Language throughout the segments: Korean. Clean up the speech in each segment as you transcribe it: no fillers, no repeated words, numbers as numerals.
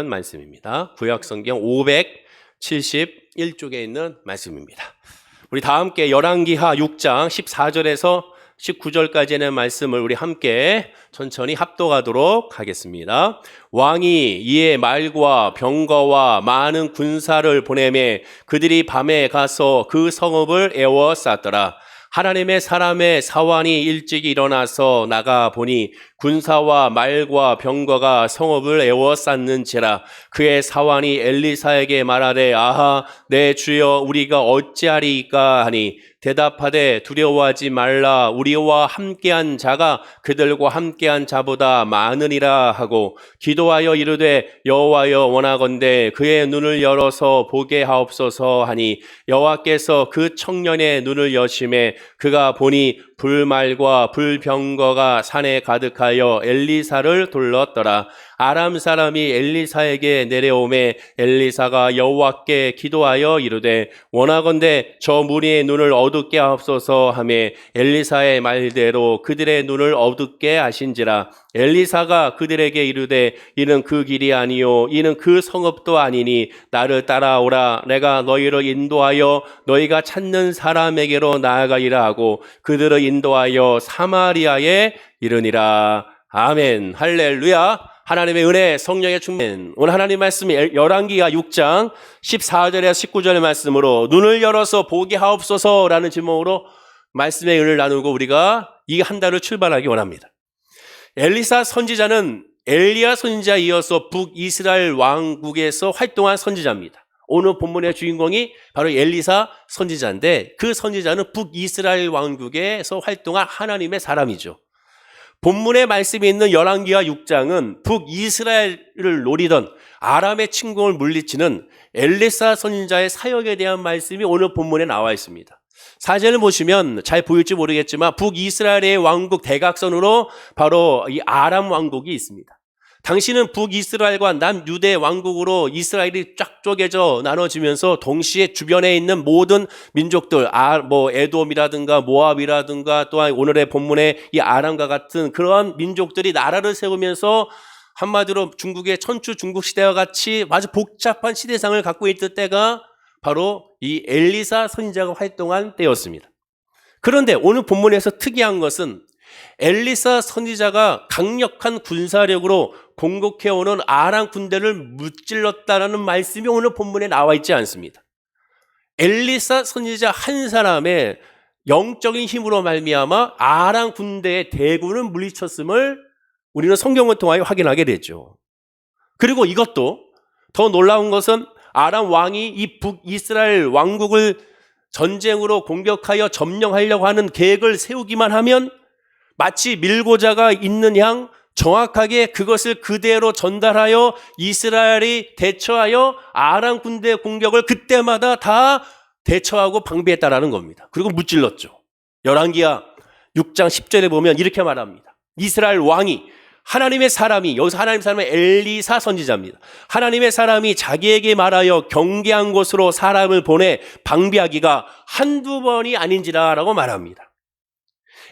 말씀입니다. 구약성경 571쪽에 있는 말씀입니다. 우리 다 함께 열왕기하 6장 14절에서 19절까지의 말씀을 우리 함께 천천히 합독하도록 하겠습니다. 왕이 이에 말과 병거와 많은 군사를 보내매 그들이 밤에 가서 그 성읍을 에워쌌더라. 하나님의 사람의 사환이 일찍 일어나서 나가 보니 군사와 말과 병거가 성읍을 에워쌌는지라. 그의 사환이 엘리사에게 말하되 아하 내 주여 우리가 어찌하리이까 하니 대답하되 두려워하지 말라. 우리와 함께한 자가 그들과 함께한 자보다 많으니라 하고 기도하여 이르되 여호와여 원하건대 그의 눈을 열어서 보게 하옵소서 하니 여호와께서 그 청년의 눈을 여심해 그가 보니 불말과 불병거가 산에 가득하여 엘리사를 둘렀더라. 아람 사람이 엘리사에게 내려오매 엘리사가 여호와께 기도하여 이르되 원하건대 저 무리의 눈을 어둡게 하옵소서 하며 엘리사의 말대로 그들의 눈을 어둡게 하신지라. 엘리사가 그들에게 이르되 이는 그 길이 아니요 이는 그 성읍도 아니니 나를 따라오라. 내가 너희를 인도하여 너희가 찾는 사람에게로 나아가리라 하고 그들을 인도하여 사마리아에 이르니라. 아멘. 할렐루야. 하나님의 은혜, 성령의 충만. 오늘 하나님 말씀이 열왕기하 6장 14절에서 19절의 말씀으로 눈을 열어서 보게 하옵소서라는 제목으로 말씀의 은혜를 나누고 우리가 이 한 달을 출발하기 원합니다. 엘리사 선지자는 엘리야 선지자에 이어서 북이스라엘 왕국에서 활동한 선지자입니다. 오늘 본문의 주인공이 바로 엘리사 선지자인데 그 선지자는 북이스라엘 왕국에서 활동한 하나님의 사람이죠. 본문의 말씀이 있는 열왕기하 6장은 북이스라엘을 노리던 아람의 침공을 물리치는 엘리사 선지자의 사역에 대한 말씀이 오늘 본문에 나와 있습니다. 사진을 보시면 잘 보일지 모르겠지만 북이스라엘의 왕국 대각선으로 바로 이 아람 왕국이 있습니다. 당시는 북이스라엘과 남유대 왕국으로 이스라엘이 쫙 쪼개져 나눠지면서 동시에 주변에 있는 모든 민족들, 에돔이라든가 모압이라든가 또한 오늘의 본문의 이 아람과 같은 그러한 민족들이 나라를 세우면서 한마디로 중국의 천추 중국 시대와 같이 아주 복잡한 시대상을 갖고 있던 때가 바로 이 엘리사 선지자가 활동한 때였습니다. 그런데 오늘 본문에서 특이한 것은 엘리사 선지자가 강력한 군사력으로 공격해오는 아람 군대를 무찔렀다라는 말씀이 오늘 본문에 나와 있지 않습니다. 엘리사 선지자 한 사람의 영적인 힘으로 말미암아 아람 군대의 대군을 물리쳤음을 우리는 성경을 통하여 확인하게 되죠. 그리고 이것도 더 놀라운 것은 아람 왕이 이 북이스라엘 왕국을 전쟁으로 공격하여 점령하려고 하는 계획을 세우기만 하면 마치 밀고자가 있는 양 정확하게 그것을 그대로 전달하여 이스라엘이 대처하여 아람 군대 공격을 그때마다 다 대처하고 방비했다라는 겁니다. 그리고 무찔렀죠. 열왕기하 6장 10절에 보면 이렇게 말합니다. 이스라엘 왕이 하나님의 사람이, 여기서 하나님의 사람은 엘리사 선지자입니다. 하나님의 사람이 자기에게 말하여 경계한 곳으로 사람을 보내 방비하기가 한두 번이 아닌지라라고 말합니다.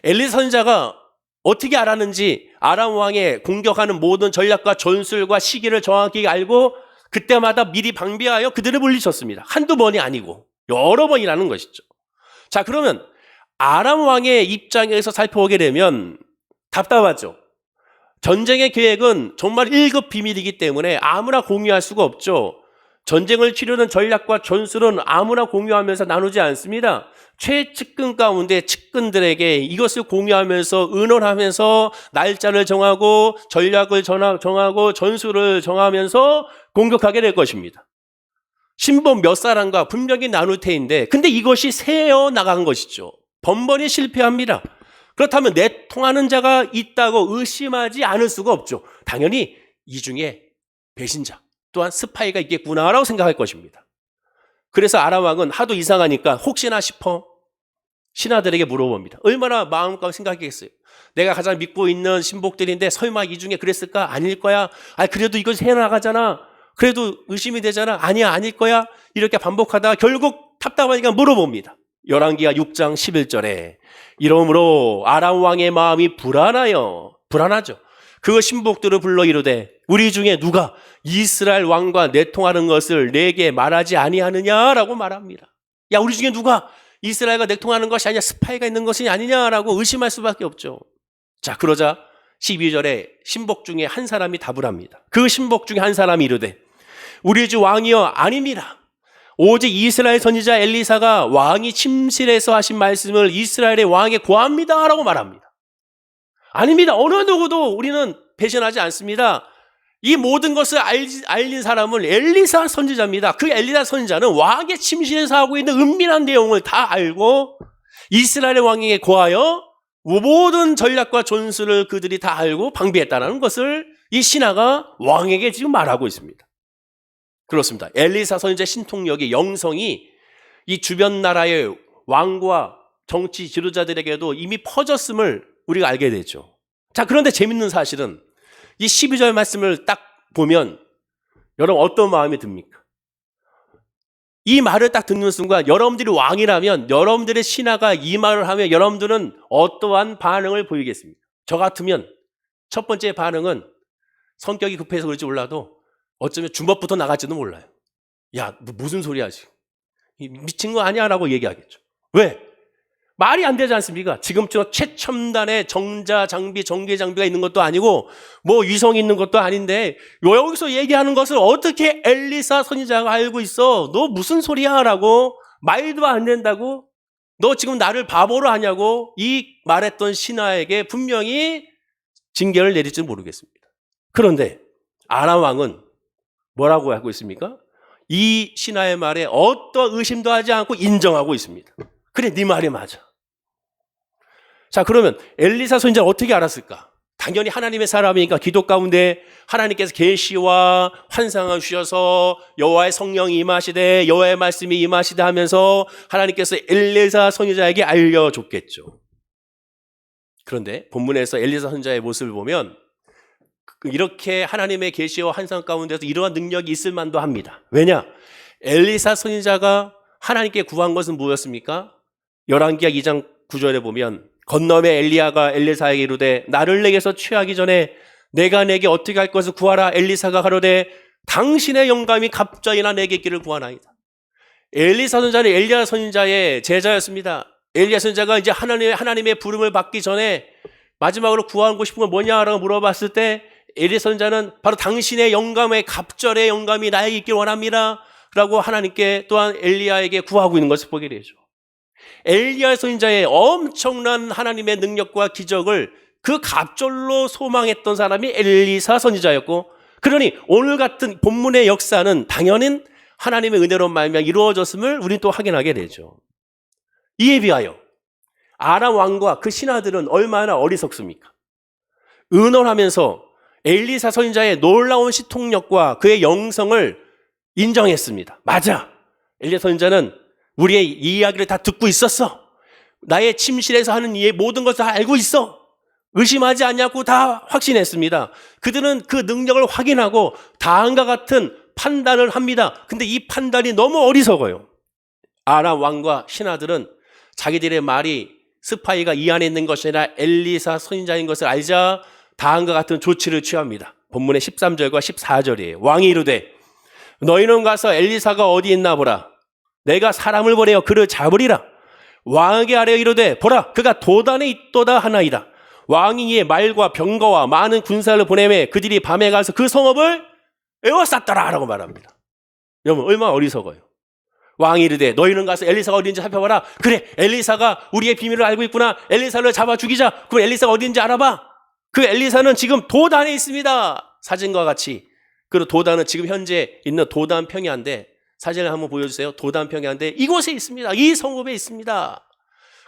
엘리사 선지자가 어떻게 알았는지 아람 왕의 공격하는 모든 전략과 전술과 시기를 정확히 알고 그때마다 미리 방비하여 그들을 물리쳤습니다. 한두 번이 아니고 여러 번이라는 것이죠. 자, 그러면 아람 왕의 입장에서 살펴보게 되면 답답하죠. 전쟁의 계획은 정말 1급 비밀이기 때문에 아무나 공유할 수가 없죠. 전쟁을 치르는 전략과 전술은 아무나 공유하면서 나누지 않습니다. 최측근 가운데 측근들에게 이것을 공유하면서 의논하면서 날짜를 정하고 전략을 정하고 전술을 정하면서 공격하게 될 것입니다. 신분 몇 사람과 분명히 나눌 테인데 근데 이것이 새어 나간 것이죠. 번번이 실패합니다. 그렇다면 내통하는 자가 있다고 의심하지 않을 수가 없죠. 당연히 이 중에 배신자 또한 스파이가 있겠구나라고 생각할 것입니다. 그래서 아람 왕은 하도 이상하니까 혹시나 싶어 신하들에게 물어봅니다. 얼마나 마음껏 생각했겠어요. 내가 가장 믿고 있는 신복들인데 설마 이 중에 그랬을까? 아닐 거야. 그래도 이거 해나가잖아. 그래도 의심이 되잖아. 아니야, 아닐 거야. 이렇게 반복하다가 결국 답답하니까 물어봅니다. 열왕기하 6장 11절에 이러므로 아람 왕의 마음이 불안하죠. 그 신복들을 불러 이르되 우리 중에 누가 이스라엘 왕과 내통하는 것을 내게 말하지 아니하느냐라고 말합니다. 야, 우리 중에 누가 이스라엘과 내통하는 것이 아니냐, 스파이가 있는 것이 아니냐라고 의심할 수밖에 없죠. 자, 그러자 12절에 신복 중에 한 사람이 답을 합니다. 그 신복 중에 한 사람이 이르되 우리 주 왕이여 아닙니다. 오직 이스라엘 선지자 엘리사가 왕이 침실에서 하신 말씀을 이스라엘의 왕에 고합니다 라고 말합니다. 아닙니다. 어느 누구도 우리는 배신하지 않습니다. 이 모든 것을 알린 사람은 엘리사 선지자입니다. 그 엘리사 선지자는 왕의 침실에서 하고 있는 은밀한 내용을 다 알고 이스라엘의 왕에게 고하여 모든 전략과 전술을 그들이 다 알고 방비했다는 것을 이 신하가 왕에게 지금 말하고 있습니다. 그렇습니다. 엘리사 선지자의 신통력이, 영성이 이 주변 나라의 왕과 정치 지도자들에게도 이미 퍼졌음을 우리가 알게 되죠. 자, 그런데 재밌는 사실은 이 12절 말씀을 딱 보면 여러분 어떤 마음이 듭니까? 이 말을 딱 듣는 순간 여러분들이 왕이라면, 여러분들의 신하가 이 말을 하면 여러분들은 어떠한 반응을 보이겠습니까? 저 같으면 첫 번째 반응은 성격이 급해서 그럴지 몰라도 어쩌면 주먹부터 나갈지도 몰라요. 야, 너 무슨 소리야 지금? 미친 거 아니야? 라고 얘기하겠죠. 왜? 말이 안 되지 않습니까? 지금처럼 최첨단의 정자 장비, 전기 장비가 있는 것도 아니고 뭐 위성이 있는 것도 아닌데 여기서 얘기하는 것을 어떻게 엘리사 선지자가 알고 있어? 너 무슨 소리야? 라고, 말도 안 된다고? 너 지금 나를 바보로 하냐고? 이 말했던 신하에게 분명히 징계를 내릴지 모르겠습니다. 그런데 아람 왕은 뭐라고 하고 있습니까? 이 신하의 말에 어떤 의심도 하지 않고 인정하고 있습니다. 그래, 네 말이 맞아. 자, 그러면 엘리사 선지자는 어떻게 알았을까? 당연히 하나님의 사람이니까 기도 가운데 하나님께서 계시와 환상을 주셔서 여호와의 성령이 임하시되 여호와의 말씀이 임하시되 하면서 하나님께서 엘리사 선지자에게 알려줬겠죠. 그런데 본문에서 엘리사 선지자의 모습을 보면 이렇게 하나님의 계시와 환상 가운데서 이러한 능력이 있을 만도 합니다. 왜냐? 엘리사 선지자가 하나님께 구한 것은 무엇입니까? 열왕기하 2장 9절에 보면 건너매 엘리야가 엘리사에게 이르되 나를 내게서 취하기 전에 내가 내게 어떻게 할 것을 구하라. 엘리사가 가로되 당신의 영감이 갑자기나 내게 있기를 구하나이다. 엘리사 선지자는 엘리야 선지자의 제자였습니다. 엘리야 선지자가 이제 하나님의 부름을 받기 전에 마지막으로 구하고 싶은 건 뭐냐라고 물어봤을 때 엘리야 선지자는 바로 당신의 영감의 갑절의 영감이 나에게 있기를 원합니다 라고 하나님께 또한 엘리야에게 구하고 있는 것을 보게 되죠. 엘리야 선지자의 엄청난 하나님의 능력과 기적을 그 갑절로 소망했던 사람이 엘리사 선지자였고, 그러니 오늘 같은 본문의 역사는 당연히 하나님의 은혜로 말미암아 이루어졌음을 우리는 또 확인하게 되죠. 이에 비하여 아람 왕과 그 신하들은 얼마나 어리석습니까? 의논하면서 엘리사 선지자의 놀라운 시통력과 그의 영성을 인정했습니다. 맞아, 엘리야 선지자는 우리의 이야기를 다 듣고 있었어. 나의 침실에서 하는 이 모든 것을 다 알고 있어. 의심하지 않냐고 다 확신했습니다. 그들은 그 능력을 확인하고 다음과 같은 판단을 합니다. 근데 이 판단이 너무 어리석어요. 아람 왕과 신하들은 자기들의 말이 스파이가 이 안에 있는 것이 아니라 엘리사 선지자인 것을 알자 다음과 같은 조치를 취합니다. 본문의 13절과 14절이에요. 왕이 이르되 너희는 가서 엘리사가 어디 있나 보라. 내가 사람을 보내어 그를 잡으리라. 왕에게 아뢰어 이르되 보라, 그가 도단에 있도다 하나이다. 왕이 이에 말과 병거와 많은 군사를 보내매 그들이 밤에 가서 그 성읍을 에워쌌더라 라고 말합니다. 여러분 얼마나 어리석어요. 왕이 이르되 너희는 가서 엘리사가 어디인지 살펴봐라. 그래, 엘리사가 우리의 비밀을 알고 있구나. 엘리사를 잡아 죽이자. 그럼 엘리사가 어디인지 알아봐. 그 엘리사는 지금 도단에 있습니다. 사진과 같이. 그리고 도단은 지금 현재 있는 도단 평야인데, 사진을 한번 보여주세요. 도단 평야인데 이곳에 있습니다. 이 성읍에 있습니다.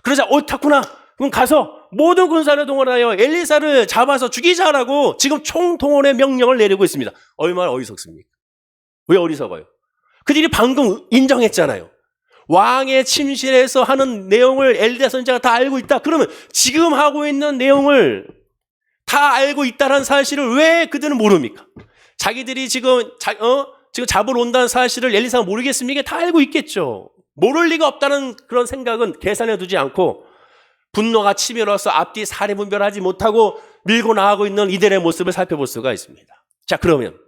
그러자 옳다구나. 그럼 가서 모든 군사를 동원하여 엘리사를 잡아서 죽이자라고 지금 총동원의 명령을 내리고 있습니다. 얼마나 어리석습니까? 왜 어리석어요? 그들이 방금 인정했잖아요. 왕의 침실에서 하는 내용을 엘리야 선지자가 다 알고 있다. 그러면 지금 하고 있는 내용을 다 알고 있다는 사실을 왜 그들은 모릅니까? 자기들이 지금 잡으러 온다는 사실을 엘리사가 모르겠습니까? 다 알고 있겠죠. 모를 리가 없다는 그런 생각은 계산해 두지 않고 분노가 치밀어서 앞뒤 사리 분별하지 못하고 밀고 나가고 있는 이들의 모습을 살펴볼 수가 있습니다. 자, 그러면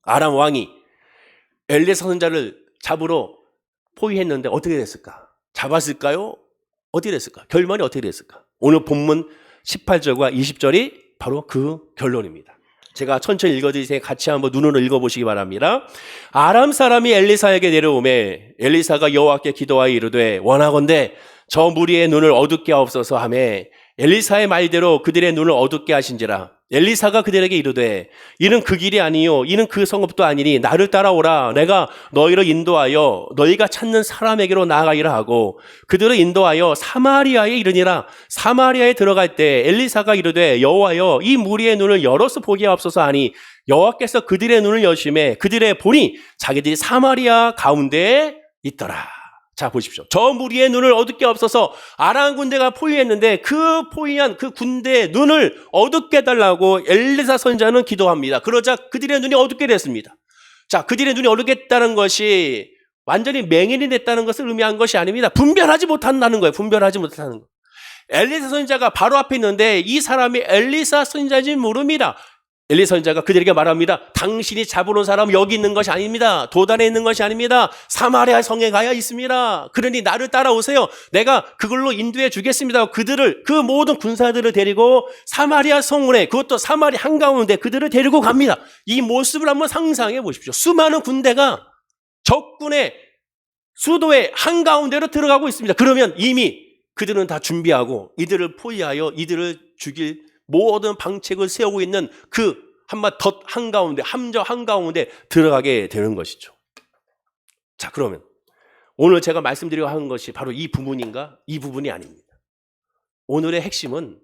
아람 왕이 엘리사 선지자를 잡으러 포위했는데 어떻게 됐을까? 잡았을까요? 어떻게 됐을까? 결말이 어떻게 됐을까? 오늘 본문 18절과 20절이 바로 그 결론입니다. 제가 천천히 읽어드릴 테니 같이 한번 눈으로 읽어보시기 바랍니다. 아람 사람이 엘리사에게 내려오매 엘리사가 여호와께 기도하여 이르되 원하건대 저 무리의 눈을 어둡게 하옵소서 하매 엘리사의 말대로 그들의 눈을 어둡게 하신지라. 엘리사가 그들에게 이르되 이는 그 길이 아니요 이는 그 성읍도 아니니 나를 따라오라. 내가 너희를 인도하여 너희가 찾는 사람에게로 나아가리라 하고 그들을 인도하여 사마리아에 이르니라. 사마리아에 들어갈 때 엘리사가 이르되 여호와여 이 무리의 눈을 열어서 보게 하옵소서 하니 여호와께서 그들의 눈을 여심해 그들의 보니 자기들이 사마리아 가운데에 있더라. 자, 보십시오. 저 무리의 눈을 어둡게 없어서 아람 군대가 포위했는데 그 포위한 그 군대의 눈을 어둡게 해달라고 엘리사 선지자는 기도합니다. 그러자 그들의 눈이 어둡게 됐습니다. 자, 그들의 눈이 어둡게 됐다는 것이 완전히 맹인이 됐다는 것을 의미한 것이 아닙니다. 분별하지 못한다는 거예요. 분별하지 못한다는 거. 엘리사 선지자가 바로 앞에 있는데 이 사람이 엘리사 선지자인지 모릅니다. 엘리사 선지자가 그들에게 말합니다. 당신이 잡아놓은 사람은 여기 있는 것이 아닙니다. 도단에 있는 것이 아닙니다. 사마리아 성에 가야 있습니다. 그러니 나를 따라오세요. 내가 그걸로 인도해 주겠습니다. 그들을 그 모든 군사들을 데리고 사마리아 성문에 그것도 사마리아 한가운데 그들을 데리고 갑니다. 이 모습을 한번 상상해 보십시오. 수많은 군대가 적군의 수도의 한가운데로 들어가고 있습니다. 그러면 이미 그들은 다 준비하고 이들을 포위하여 이들을 죽일 모든 방책을 세우고 있는 그 한마 덫 한가운데, 함저 한가운데 들어가게 되는 것이죠. 자, 그러면 오늘 제가 말씀드리고 하는 것이 바로 이 부분인가? 이 부분이 아닙니다. 오늘의 핵심은,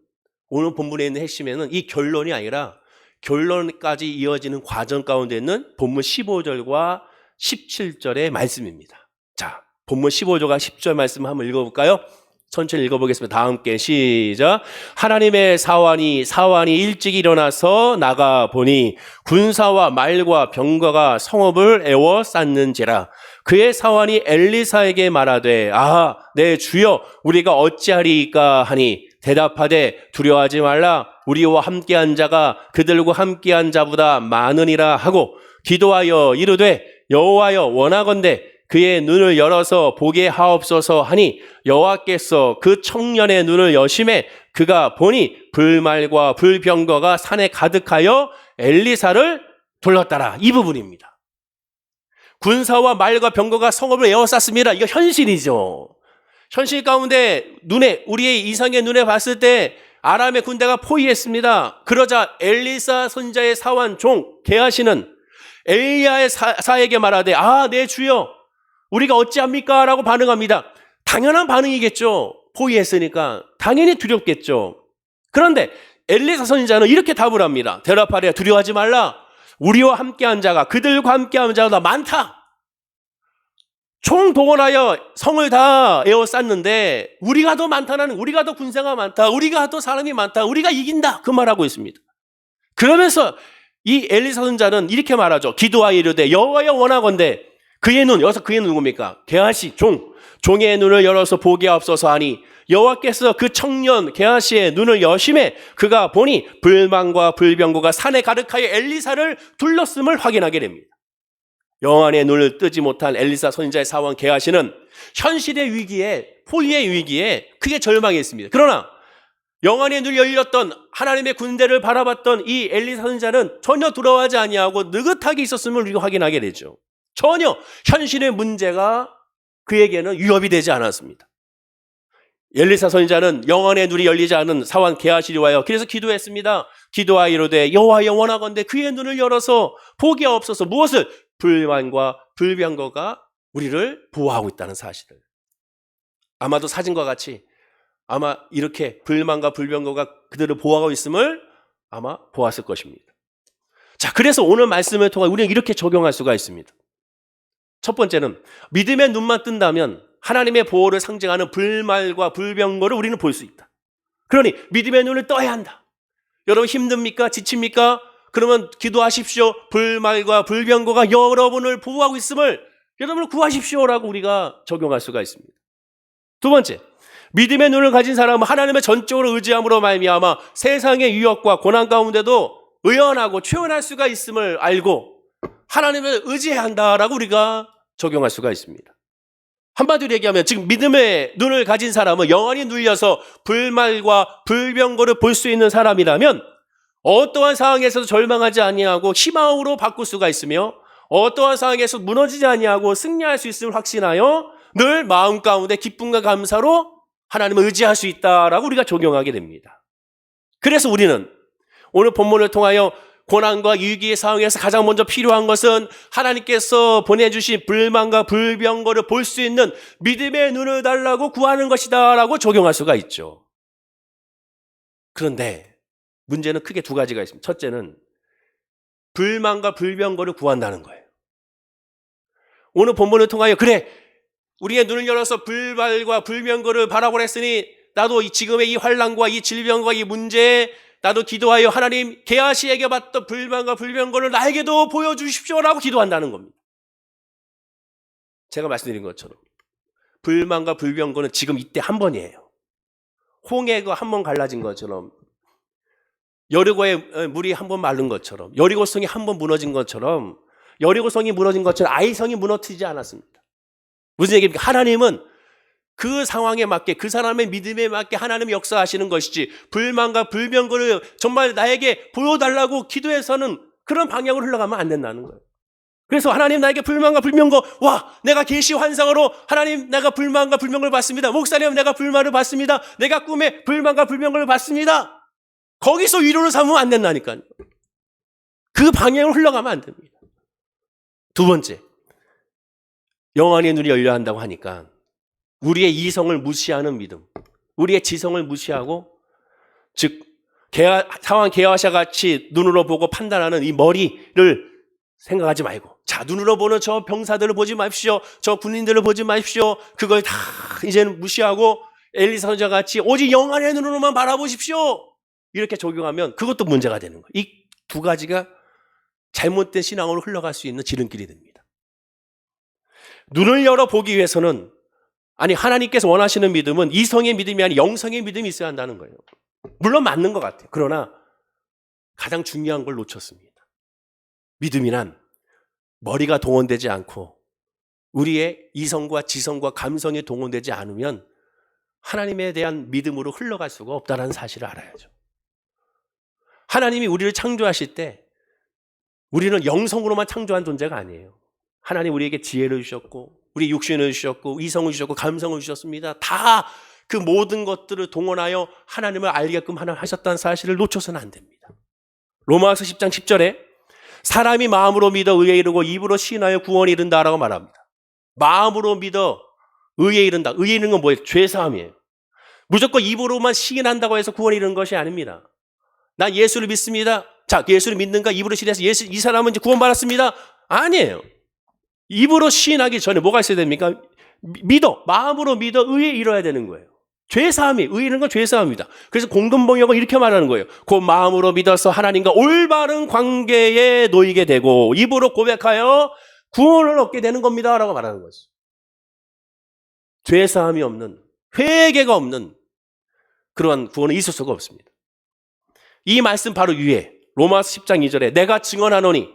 오늘 본문에 있는 핵심에는 이 결론이 아니라 결론까지 이어지는 과정 가운데 있는 본문 15절과 17절의 말씀입니다. 자, 본문 15절과 10절 말씀 한번 읽어볼까요? 천천히 읽어보겠습니다. 다 함께 시작. 하나님의 사환이 일찍 일어나서 나가 보니 군사와 말과 병거가 성읍을 에워쌌는지라. 그의 사환이 엘리사에게 말하되 내 주여 우리가 어찌하리이까 하니 대답하되 두려워하지 말라. 우리와 함께한 자가 그들과 함께한 자보다 많으니라 하고 기도하여 이르되 여호와여 원하건대 그의 눈을 열어서 보게 하옵소서 하니 여호와께서 그 청년의 눈을 여심해 그가 보니 불말과 불병거가 산에 가득하여 엘리사를 둘렀더라. 이 부분입니다. 군사와 말과 병거가 성읍을 에워쌌습니다. 이거 현실이죠. 현실 가운데 우리의 이상의 눈에 봤을 때 아람의 군대가 포위했습니다. 그러자 엘리사 선지자의 사환 종 게하시는 엘리야의 사에게 말하되 내 주여 우리가 어찌합니까? 라고 반응합니다. 당연한 반응이겠죠. 포위했으니까 당연히 두렵겠죠. 그런데 엘리사 선지자는 이렇게 답을 합니다. 대답하되 두려워하지 말라. 우리와 함께한 자가 그들과 함께한 자보다 많다. 총동원하여 성을 다 에워쌌는데 우리가 더 많다는, 우리가 더 군사가 많다, 우리가 더 사람이 많다, 우리가 이긴다, 그 말하고 있습니다. 그러면서 이 엘리사 선지자는 이렇게 말하죠. 기도하여 이르되 여호와여 원하건대 그의 눈, 여기서 그의 눈 누굽니까? 게하시 종의 눈을 열어서 보게 하옵소서 하니 여호와께서 그 청년 게하시의 눈을 여심해 그가 보니 불망과 불병거가 산에 가득하여 엘리사를 둘렀음을 확인하게 됩니다. 영안의 눈을 뜨지 못한 엘리사 선지자의 사원 게하시는 현실의 위기에, 포위의 위기에 크게 절망했습니다. 그러나 영안의 눈이 열렸던 하나님의 군대를 바라봤던 이 엘리사 선지자는 전혀 돌아가지 아니하고 느긋하게 있었음을 우리가 확인하게 되죠. 전혀 현실의 문제가 그에게는 위협이 되지 않았습니다. 엘리사 선지자는 영안의 눈이 열리지 않은 사환 게하시를 위하여 그래서 기도했습니다. 기도하여 이르되 여호와여 원하건대 그의 눈을 열어서 보게 하옵소서. 무엇을? 불만과 불병거가 우리를 보호하고 있다는 사실을. 아마도 사진과 같이 아마 이렇게 불만과 불병거가 그들을 보호하고 있음을 아마 보았을 것입니다. 자, 그래서 오늘 말씀을 통해 우리는 이렇게 적용할 수가 있습니다. 첫 번째는 믿음의 눈만 뜬다면 하나님의 보호를 상징하는 불말과 불병거를 우리는 볼 수 있다. 그러니 믿음의 눈을 떠야 한다. 여러분 힘듭니까? 지칩니까? 그러면 기도하십시오. 불말과 불병거가 여러분을 보호하고 있음을 여러분을 구하십시오라고 우리가 적용할 수가 있습니다. 두 번째, 믿음의 눈을 가진 사람은 하나님의 전적으로 의지함으로 말미암아 세상의 유혹과 고난 가운데도 의연하고 최원할 수가 있음을 알고 하나님을 의지해야 한다라고 우리가 적용할 수가 있습니다. 한마디로 얘기하면 지금 믿음의 눈을 가진 사람은 영원히 눌려서 불말과 불병거를 볼 수 있는 사람이라면 어떠한 상황에서도 절망하지 아니하고 희망으로 바꿀 수가 있으며 어떠한 상황에서 무너지지 아니하고 승리할 수 있음을 확신하여 늘 마음 가운데 기쁨과 감사로 하나님을 의지할 수 있다라고 우리가 적용하게 됩니다. 그래서 우리는 오늘 본문을 통하여 고난과 위기의 상황에서 가장 먼저 필요한 것은 하나님께서 보내주신 불만과 불병거를 볼 수 있는 믿음의 눈을 달라고 구하는 것이다 라고 적용할 수가 있죠. 그런데 문제는 크게 두 가지가 있습니다. 첫째는 불만과 불병거를 구한다는 거예요. 오늘 본문을 통하여 그래 우리의 눈을 열어서 불발과 불병거를 바라보라 했으니 나도 지금의 이 환난과 이 질병과 이 문제에 나도 기도하여 하나님 게하시에게 받던 불만과 불병거를 나에게도 보여주십시오라고 기도한다는 겁니다. 제가 말씀드린 것처럼 불만과 불병거는 지금 이때 한 번이에요. 홍해가 한 번 갈라진 것처럼 여리고의 물이 한 번 마른 것처럼 여리고성이 한 번 무너진 것처럼 여리고성이 무너진 것처럼 아이성이 무너지지 않았습니다. 무슨 얘기입니까? 하나님은 그 상황에 맞게 그 사람의 믿음에 맞게 하나님이 역사하시는 것이지 불만과 불병거를 정말 나에게 보여달라고 기도해서는 그런 방향으로 흘러가면 안 된다는 거예요. 그래서 하나님 나에게 불만과 불병거 내가 계시 환상으로 하나님 내가 불만과 불병거를 받습니다. 목사님 내가 불만을 받습니다. 내가 꿈에 불만과 불병거를 받습니다. 거기서 위로를 삼으면 안 된다니까요. 그 방향으로 흘러가면 안 됩니다. 두 번째, 영안의 눈이 열려야 한다고 하니까 우리의 이성을 무시하는 믿음, 우리의 지성을 무시하고 즉 상황 개화샤 같이 눈으로 보고 판단하는 이 머리를 생각하지 말고 자 눈으로 보는 저 병사들을 보지 마십시오. 저 군인들을 보지 마십시오. 그걸 다 이제는 무시하고 엘리사 선지자 같이 오직 영안의 눈으로만 바라보십시오. 이렇게 적용하면 그것도 문제가 되는 거예요. 이 두 가지가 잘못된 신앙으로 흘러갈 수 있는 지름길이 됩니다. 눈을 열어 보기 위해서는 하나님께서 원하시는 믿음은 이성의 믿음이 아니라 영성의 믿음이 있어야 한다는 거예요. 물론 맞는 것 같아요. 그러나 가장 중요한 걸 놓쳤습니다. 믿음이란 머리가 동원되지 않고 우리의 이성과 지성과 감성이 동원되지 않으면 하나님에 대한 믿음으로 흘러갈 수가 없다는 사실을 알아야죠. 하나님이 우리를 창조하실 때 우리는 영성으로만 창조한 존재가 아니에요. 하나님 우리에게 지혜를 주셨고 우리 육신을 주셨고 이성을 주셨고 감성을 주셨습니다. 다 그 모든 것들을 동원하여 하나님을 알게끔 하셨다는 사실을 놓쳐서는 안 됩니다. 로마서 10장 10절에 사람이 마음으로 믿어 의에 이르고 입으로 시인하여 구원에 이른다라고 말합니다. 마음으로 믿어 의에 이른다. 의에 이르는 건 뭐예요? 죄사함이에요. 무조건 입으로만 시인한다고 해서 구원에 이르는 것이 아닙니다. 난 예수를 믿습니다. 자, 예수를 믿는가? 입으로 시인해서 이 사람은 이제 구원받았습니다. 아니에요. 입으로 시인하기 전에 뭐가 있어야 됩니까? 마음으로 믿어 의에 이뤄야 되는 거예요. 죄사함이, 의는 건 죄사함입니다. 그래서 공동번역은 이렇게 말하는 거예요. 그 마음으로 믿어서 하나님과 올바른 관계에 놓이게 되고 입으로 고백하여 구원을 얻게 되는 겁니다 라고 말하는 거죠. 죄사함이 없는, 회개가 없는 그러한 구원은 있을 수가 없습니다. 이 말씀 바로 위에 로마서 10장 2절에 내가 증언하노니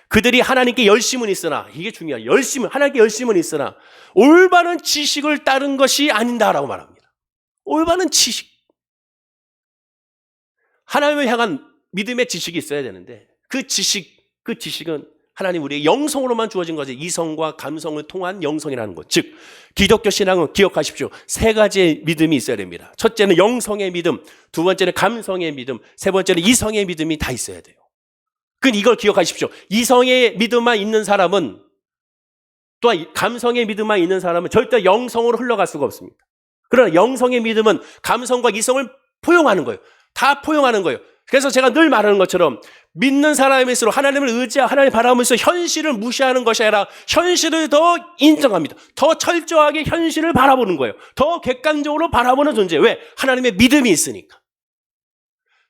그들이 하나님께 열심은 있으나, 이게 중요해요. 하나님께 열심은 있으나 올바른 지식을 따른 것이 아닌다라고 말합니다. 올바른 지식. 하나님을 향한 믿음의 지식이 있어야 되는데 그 지식은 하나님 우리의 영성으로만 주어진 거지. 이성과 감성을 통한 영성이라는 것. 즉 기독교 신앙은 기억하십시오. 세 가지의 믿음이 있어야 됩니다. 첫째는 영성의 믿음, 두 번째는 감성의 믿음, 세 번째는 이성의 믿음이 다 있어야 돼요. 이걸 기억하십시오. 이성의 믿음만 있는 사람은 또한 감성의 믿음만 있는 사람은 절대 영성으로 흘러갈 수가 없습니다. 그러나 영성의 믿음은 감성과 이성을 포용하는 거예요. 다 포용하는 거예요. 그래서 제가 늘 말하는 것처럼 믿는 사람일수록 하나님을 의지하고 하나님을 바라보면서 현실을 무시하는 것이 아니라 현실을 더 인정합니다. 더 철저하게 현실을 바라보는 거예요. 더 객관적으로 바라보는 존재. 왜? 하나님의 믿음이 있으니까.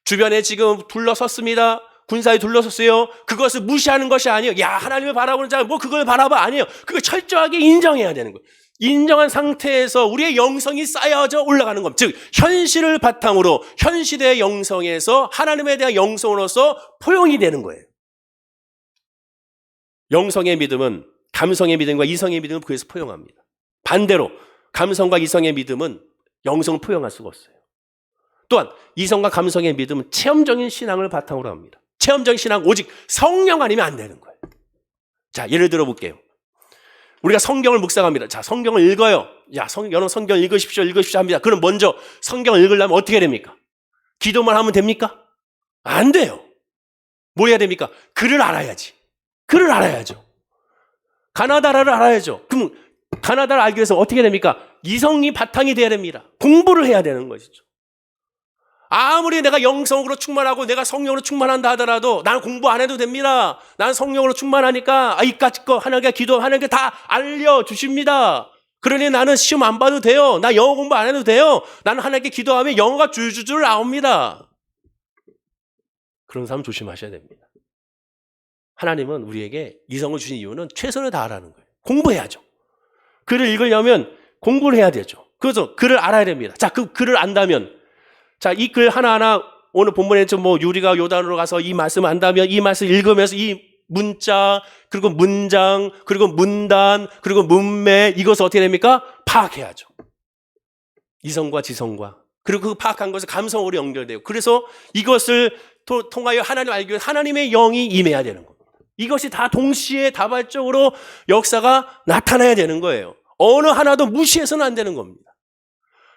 주변에 지금 둘러섰습니다. 군사에 둘러섰어요. 그것을 무시하는 것이 아니에요. 야, 하나님을 바라보는 자, 뭐 그걸 바라봐. 아니에요. 그걸 철저하게 인정해야 되는 거예요. 인정한 상태에서 우리의 영성이 쌓여져 올라가는 겁니다. 즉, 현실을 바탕으로 현 시대의 영성에서 하나님에 대한 영성으로서 포용이 되는 거예요. 영성의 믿음은 감성의 믿음과 이성의 믿음을 그에서 포용합니다. 반대로 감성과 이성의 믿음은 영성을 포용할 수가 없어요. 또한 이성과 감성의 믿음은 체험적인 신앙을 바탕으로 합니다. 체험적인 신앙 오직 성령 아니면 안 되는 거예요. 자, 예를 들어 볼게요. 우리가 성경을 묵상합니다. 자, 성경을 읽어요. 야, 여러분 성경 읽으십시오 합니다. 그럼 먼저 성경을 읽으려면 어떻게 됩니까? 기도만 하면 됩니까? 안 돼요. 뭐 해야 됩니까? 글을 알아야지. 글을 알아야죠. 가나다라를 알아야죠. 그럼 가나다를 알기 위해서 어떻게 됩니까? 이성이 바탕이 돼야 됩니다. 공부를 해야 되는 것이죠. 아무리 내가 영성으로 충만하고 내가 성령으로 충만한다 하더라도 나는 공부 안 해도 됩니다. 나는 성령으로 충만하니까 이까짓 거 하나님께 기도 하나님께 다 알려주십니다. 그러니 나는 시험 안 봐도 돼요. 나 영어 공부 안 해도 돼요. 나는 하나님께 기도하면 영어가 줄줄줄 나옵니다. 그런 사람 조심하셔야 됩니다. 하나님은 우리에게 이성을 주신 이유는 최선을 다하라는 거예요. 공부해야죠. 글을 읽으려면 공부를 해야 되죠. 그래서 글을 알아야 됩니다. 자, 그 글을 안다면 자, 이 글 하나하나 오늘 본문에 좀 뭐 유리가 요단으로 가서 이 말씀 안다면 이 말씀 읽으면서 이 문자 그리고 문장 그리고 문단 그리고 문맥 이것을 어떻게 됩니까? 파악해야죠. 이성과 지성과 그리고 그 파악한 것을 감성으로 연결돼요. 그래서 이것을 통하여 하나님 알기 위해 하나님의 영이 임해야 되는 겁니다. 이것이 다 동시에 다발적으로 역사가 나타나야 되는 거예요. 어느 하나도 무시해서는 안 되는 겁니다.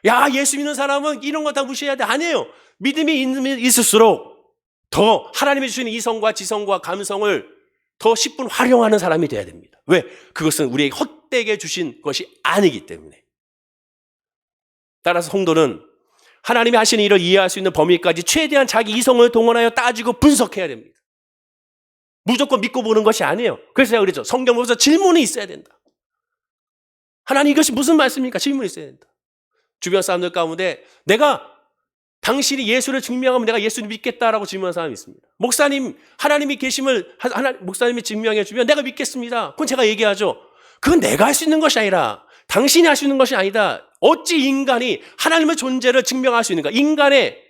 야, 예수 믿는 사람은 이런 거 다 무시해야 돼. 아니에요. 믿음이 있을수록 더 하나님이 주시는 이성과 지성과 감성을 더 10분 활용하는 사람이 돼야 됩니다. 왜? 그것은 우리에게 헛되게 주신 것이 아니기 때문에. 따라서 성도는 하나님이 하시는 일을 이해할 수 있는 범위까지 최대한 자기 이성을 동원하여 따지고 분석해야 됩니다. 무조건 믿고 보는 것이 아니에요. 그래서 제가 그랬죠. 성경 보면서 질문이 있어야 된다. 하나님 이것이 무슨 말씀입니까? 질문이 있어야 된다. 주변 사람들 가운데 내가 당신이 예수를 증명하면 내가 예수를 믿겠다라고 질문하는 사람이 있습니다. 목사님, 하나님이 계심을 목사님이 증명해 주면 내가 믿겠습니다. 그건 제가 얘기하죠. 그건 내가 할 수 있는 것이 아니라 당신이 할 수 있는 것이 아니다. 어찌 인간이 하나님의 존재를 증명할 수 있는가? 인간의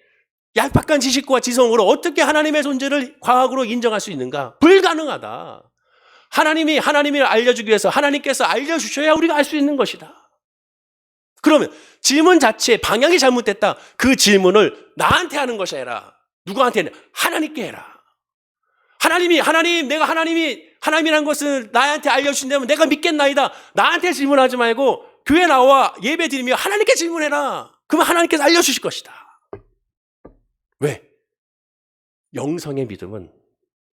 얄팍한 지식과 지성으로 어떻게 하나님의 존재를 과학으로 인정할 수 있는가? 불가능하다. 하나님을 알려주기 위해서 하나님께서 알려주셔야 우리가 알 수 있는 것이다. 그러면 질문 자체의 방향이 잘못됐다. 그 질문을 나한테 하는 것이 아니라 누구한테는 하나님께 해라. 내가 하나님이란 것을 나한테 알려주신다면 내가 믿겠나이다. 나한테 질문하지 말고 교회 나와 예배 드리며 하나님께 질문해라. 그러면 하나님께서 알려주실 것이다. 왜? 영성의 믿음은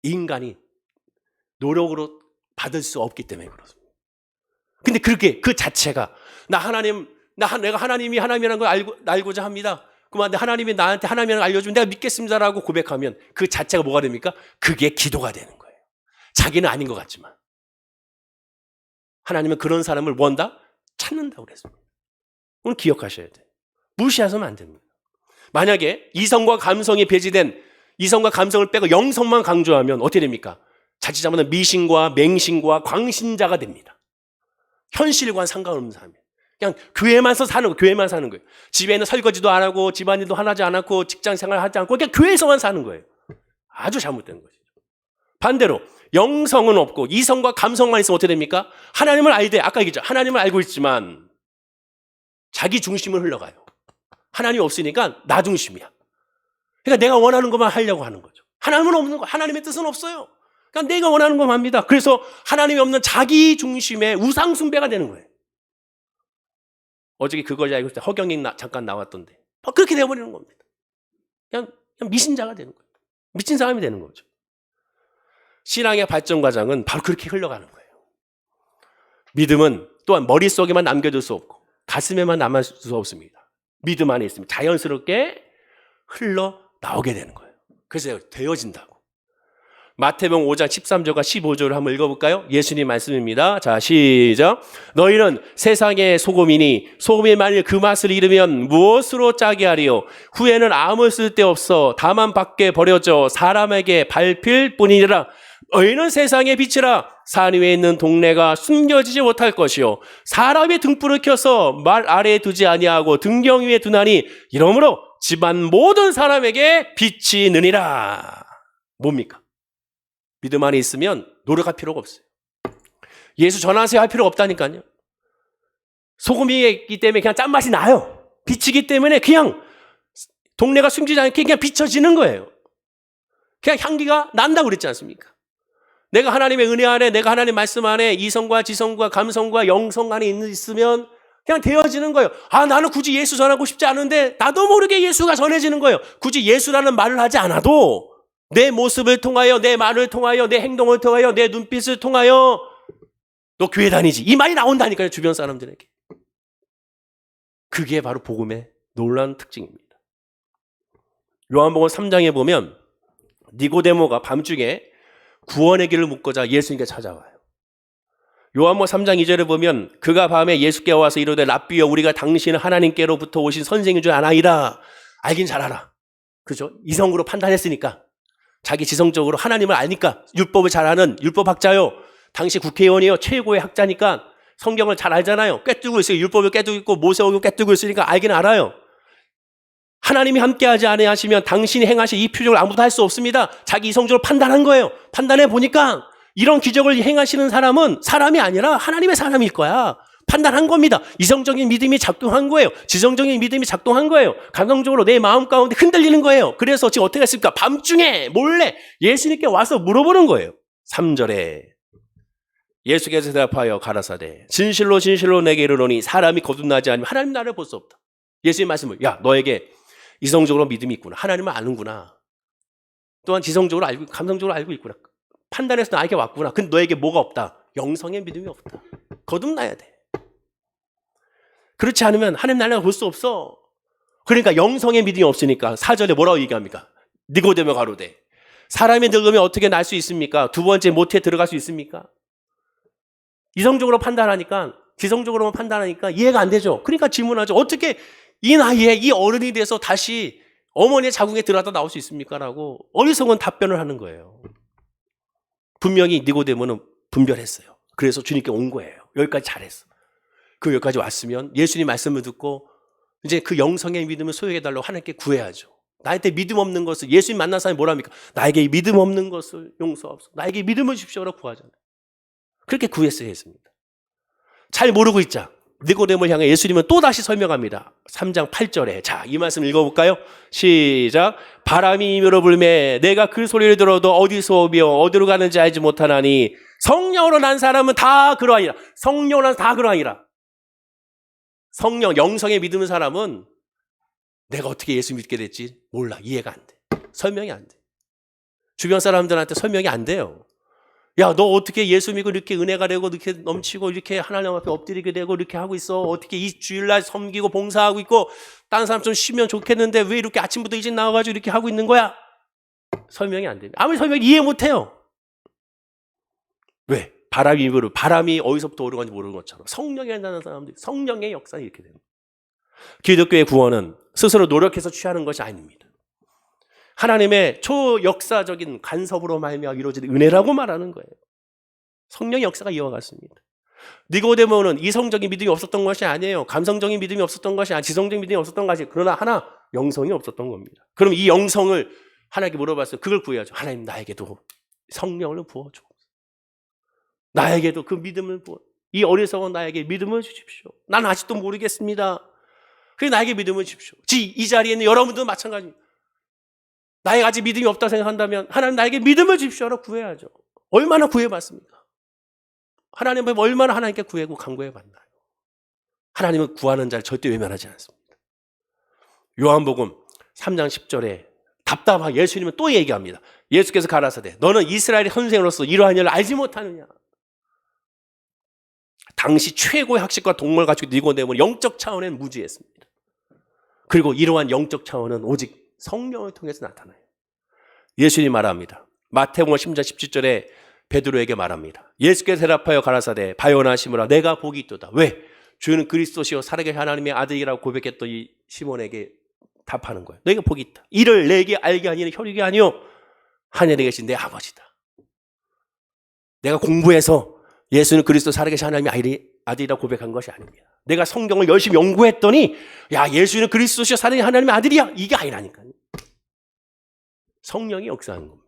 인간이 노력으로 받을 수 없기 때문에 그렇습니다. 근데 그렇게 그 자체가 내가 하나님이라는 걸 알고자 합니다. 그러면 하나님이 나한테 하나님이라는 걸 알려주면 내가 믿겠습니다라고 고백하면 그 자체가 뭐가 됩니까? 그게 기도가 되는 거예요. 자기는 아닌 것 같지만. 하나님은 그런 사람을 원다? 찾는다고 그랬습니다. 오늘 기억하셔야 돼요. 무시하서는 안 됩니다. 만약에 이성과 감성이 배제된 이성과 감성을 빼고 영성만 강조하면 어떻게 됩니까? 자칫 잘못하면 미신과 맹신과 광신자가 됩니다. 현실과는 상관없는 사람이에요. 그냥 교회만 사는 거예요. 집에는 설거지도 안 하고 집안일도 하지 않고 직장 생활 하지 않고 그냥 교회에서만 사는 거예요. 아주 잘못된 것이죠. 반대로 영성은 없고 이성과 감성만 있으면 어떻게 됩니까? 하나님을 알되 아까 얘기했죠. 하나님을 알고 있지만 자기 중심을 흘러가요. 하나님이 없으니까 나 중심이야. 그러니까 내가 원하는 것만 하려고 하는 거죠. 하나님은 없는 거, 하나님의 뜻은 없어요. 그러니까 내가 원하는 것만 합니다. 그래서 하나님이 없는 자기 중심의 우상 숭배가 되는 거예요. 어저께 그걸 알고 있을 때 허경영 잠깐 나왔던데 그렇게 되어버리는 겁니다. 그냥 미신자가 되는 거예요. 미친 사람이 되는 거죠. 신앙의 발전 과정은 바로 그렇게 흘러가는 거예요. 믿음은 또한 머릿속에만 남겨둘 수 없고 가슴에만 남을 수 없습니다. 믿음 안에 있으면 자연스럽게 흘러나오게 되는 거예요. 그래서 되어진다고. 마태복음 5장 13절과 15절을 한번 읽어볼까요? 예수님 말씀입니다. 자, 시작. 너희는 세상의 소금이니 소금이 만일 그 맛을 잃으면 무엇으로 짜게 하리요? 후에는 아무 쓸데없어 다만 밖에 버려져 사람에게 밟힐 뿐이니라. 너희는 세상의 빛이라. 산 위에 있는 동네가 숨겨지지 못할 것이요 사람이 등불을 켜서 말 아래에 두지 아니하고 등경 위에 두나니 이러므로 집안 모든 사람에게 빛이 느니라. 뭡니까? 믿음 안에 있으면 노력할 필요가 없어요. 예수 전하세요 할 필요가 없다니까요. 소금이기 때문에 그냥 짠맛이 나요. 빛이기 때문에 그냥 동네가 숨지지 않게 그냥 비춰지는 거예요. 그냥 향기가 난다고 그랬지 않습니까? 내가 하나님의 은혜 안에, 내가 하나님 말씀 안에 이성과 지성과 감성과 영성 안에 있으면 그냥 되어지는 거예요. 아, 나는 굳이 예수 전하고 싶지 않은데 나도 모르게 예수가 전해지는 거예요. 굳이 예수라는 말을 하지 않아도 내 모습을 통하여, 내 말을 통하여, 내 행동을 통하여, 내 눈빛을 통하여 너 교회 다니지. 이 말이 나온다니까요, 주변 사람들에게. 그게 바로 복음의 놀라운 특징입니다. 요한복음 3장에 보면 니고데모가 밤중에 구원의 길을 묻고자 예수님께 찾아와요. 요한복음 3장 2절에 보면 그가 밤에 예수께 와서 이르되 랍비여 우리가 당신은 하나님께로부터 오신 선생인 줄 아나이다. 알긴 잘 알아. 그죠? 이성으로 판단했으니까. 자기 지성적으로 하나님을 아니까 율법을 잘 아는 율법학자요. 당시 국회의원이요. 최고의 학자니까 성경을 잘 알잖아요. 꿰뚫고 있어요. 율법을 꿰뚫고 있고 모세오경 꿰뚫고 있으니까 알긴 알아요. 하나님이 함께하지 아니하시면 당신이 행하실 이 표적을 아무도 할 수 없습니다. 자기 이성적으로 판단한 거예요. 판단해 보니까 이런 기적을 행하시는 사람은 사람이 아니라 하나님의 사람일 거야. 판단한 겁니다. 이성적인 믿음이 작동한 거예요. 지성적인 믿음이 작동한 거예요. 감성적으로 내 마음 가운데 흔들리는 거예요. 그래서 지금 어떻게 했습니까? 밤중에 몰래 예수님께 와서 물어보는 거예요. 3절에 예수께서 대답하여 가라사대 진실로 진실로 내게 이르노니 사람이 거듭나지 않으면 하나님 나라를 볼 수 없다. 예수님 말씀을 야 너에게 이성적으로 믿음이 있구나. 하나님을 아는구나. 또한 지성적으로 알고 감성적으로 알고 있구나. 판단해서 나에게 왔구나. 근데 너에게 뭐가 없다? 영성의 믿음이 없다. 거듭나야 돼. 그렇지 않으면 하나님 나라를 볼 수 없어. 그러니까 영성의 믿음이 없으니까 4절에 뭐라고 얘기합니까? 니고데모 가로되 사람이 늙으면 어떻게 날 수 있습니까? 두 번째 모태에 들어갈 수 있습니까? 이성적으로 판단하니까 지성적으로만 판단하니까 이해가 안 되죠. 그러니까 질문하죠. 어떻게 이 나이에 이 어른이 돼서 다시 어머니의 자궁에 들어갔다 나올 수 있습니까? 라고 어리석은 답변을 하는 거예요. 분명히 니고데모는 분별했어요. 그래서 주님께 온 거예요. 여기까지 잘했어. 그 여기까지 왔으면 예수님 말씀을 듣고 이제 그 영성의 믿음을 소유해달라고 하나님께 구해야죠. 나한테 믿음 없는 것을 예수님 만난 사람이 뭐랍니까? 나에게 믿음 없는 것을 용서하옵소서. 나에게 믿음을 주십시오라고 구하잖아요. 그렇게 구했어야 했습니다. 잘 모르고 있자. 니고데모를 향해 예수님은 또다시 설명합니다. 3장 8절에 자, 이 말씀 읽어볼까요? 시작. 바람이 이미로 불매 내가 그 소리를 들어도 어디서 오며 어디로 가는지 알지 못하나니 성령으로 난 사람은 다 그러하니라. 성령으로 난 다 그러하니라. 성령, 영성에 믿는 사람은 내가 어떻게 예수 믿게 됐지? 몰라. 이해가 안 돼. 설명이 안 돼. 주변 사람들한테 설명이 안 돼요. 야, 너 어떻게 예수 믿고 이렇게 은혜가 되고 이렇게 넘치고 이렇게 하나님 앞에 엎드리게 되고 이렇게 하고 있어? 어떻게 이 주일날 섬기고 봉사하고 있고 다른 사람 좀 쉬면 좋겠는데 왜 이렇게 아침부터 일찍 나와가지고 이렇게 하고 있는 거야? 설명이 안 됩니다. 아무리 설명이 이해 못해요. 왜? 바람이 어디서부터 오르는지 모르는 것처럼 성령이 한다는 사람들이 성령의 역사는 이렇게 됩니다. 기독교의 구원은 스스로 노력해서 취하는 것이 아닙니다. 하나님의 초역사적인 간섭으로 말미암아 이루어진 은혜라고 말하는 거예요. 성령의 역사가 이어갔습니다. 니고데모는 이성적인 믿음이 없었던 것이 아니에요. 감성적인 믿음이 없었던 것이 아니에요. 지성적인 믿음이 없었던 것이 아니에요. 그러나 하나 영성이 없었던 겁니다. 그럼 이 영성을 하나님께 물어봤어요. 그걸 구해야죠. 하나님 나에게도 성령을 부어줘. 나에게도 그 믿음을 부어. 이 어리석은 나에게 믿음을 주십시오. 난 아직도 모르겠습니다. 그래서 나에게 믿음을 주십시오. 이 자리에 있는 여러분도 마찬가지입니다. 나에게 아직 믿음이 없다고 생각한다면 하나님 나에게 믿음을 주십시오라고 구해야죠. 얼마나 구해봤습니까? 하나님은 얼마나 하나님께 구하고 간구해봤나요? 하나님은 구하는 자를 절대 외면하지 않습니다. 요한복음 3장 10절에 답답하게 예수님은 또 얘기합니다. 예수께서 가라사대 너는 이스라엘의 선생으로서 이러한 일을 알지 못하느냐? 당시 최고의 학식과 동물 가지고 니고데모는 영적 차원엔 무지했습니다. 그리고 이러한 영적 차원은 오직 성령을 통해서 나타나요. 예수님이 말합니다. 마태복음 10장 17절에 베드로에게 말합니다. 예수께서 대답하여 가라사대 바요나 시몬아 내가 복이 있도다. 왜? 주는 그리스도시요 살아계신 하나님의 아들이라고 고백했던 이 시몬에게 답하는 거예요. 너희가 복이 있다. 이를 내게 알게 하니는 혈육이 아니요 하늘에 계신 내 아버지다. 내가 공부해서 예수는 그리스도 살아계신 하나님의 아들이라고 고백한 것이 아닙니다. 내가 성경을 열심히 연구했더니 야 예수는 그리스도시요 살아계신 하나님의 아들이야. 이게 아니라니까요. 성령이 역사하는 겁니다.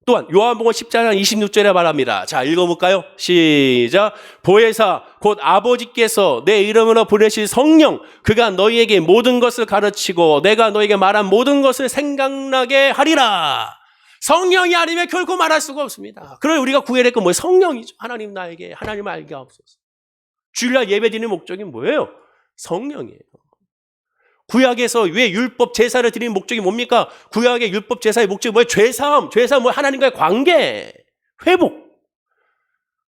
또한 요한복음 10장 26절에 말합니다. 자 읽어볼까요? 시작. 보혜사 곧 아버지께서 내 이름으로 보내실 성령 그가 너희에게 모든 것을 가르치고 내가 너희에게 말한 모든 것을 생각나게 하리라. 성령이 아니면 결코 말할 수가 없습니다. 그걸 우리가 구해야 될 건 뭐예요? 성령이죠. 하나님 나에게 하나님을 알게 하옵소서. 주일날 예배드리는 목적이 뭐예요? 성령이에요. 구약에서 왜 율법 제사를 드리는 목적이 뭡니까? 구약의 율법 제사의 목적이 뭐예요? 죄사함 뭐 하나님과의 관계, 회복.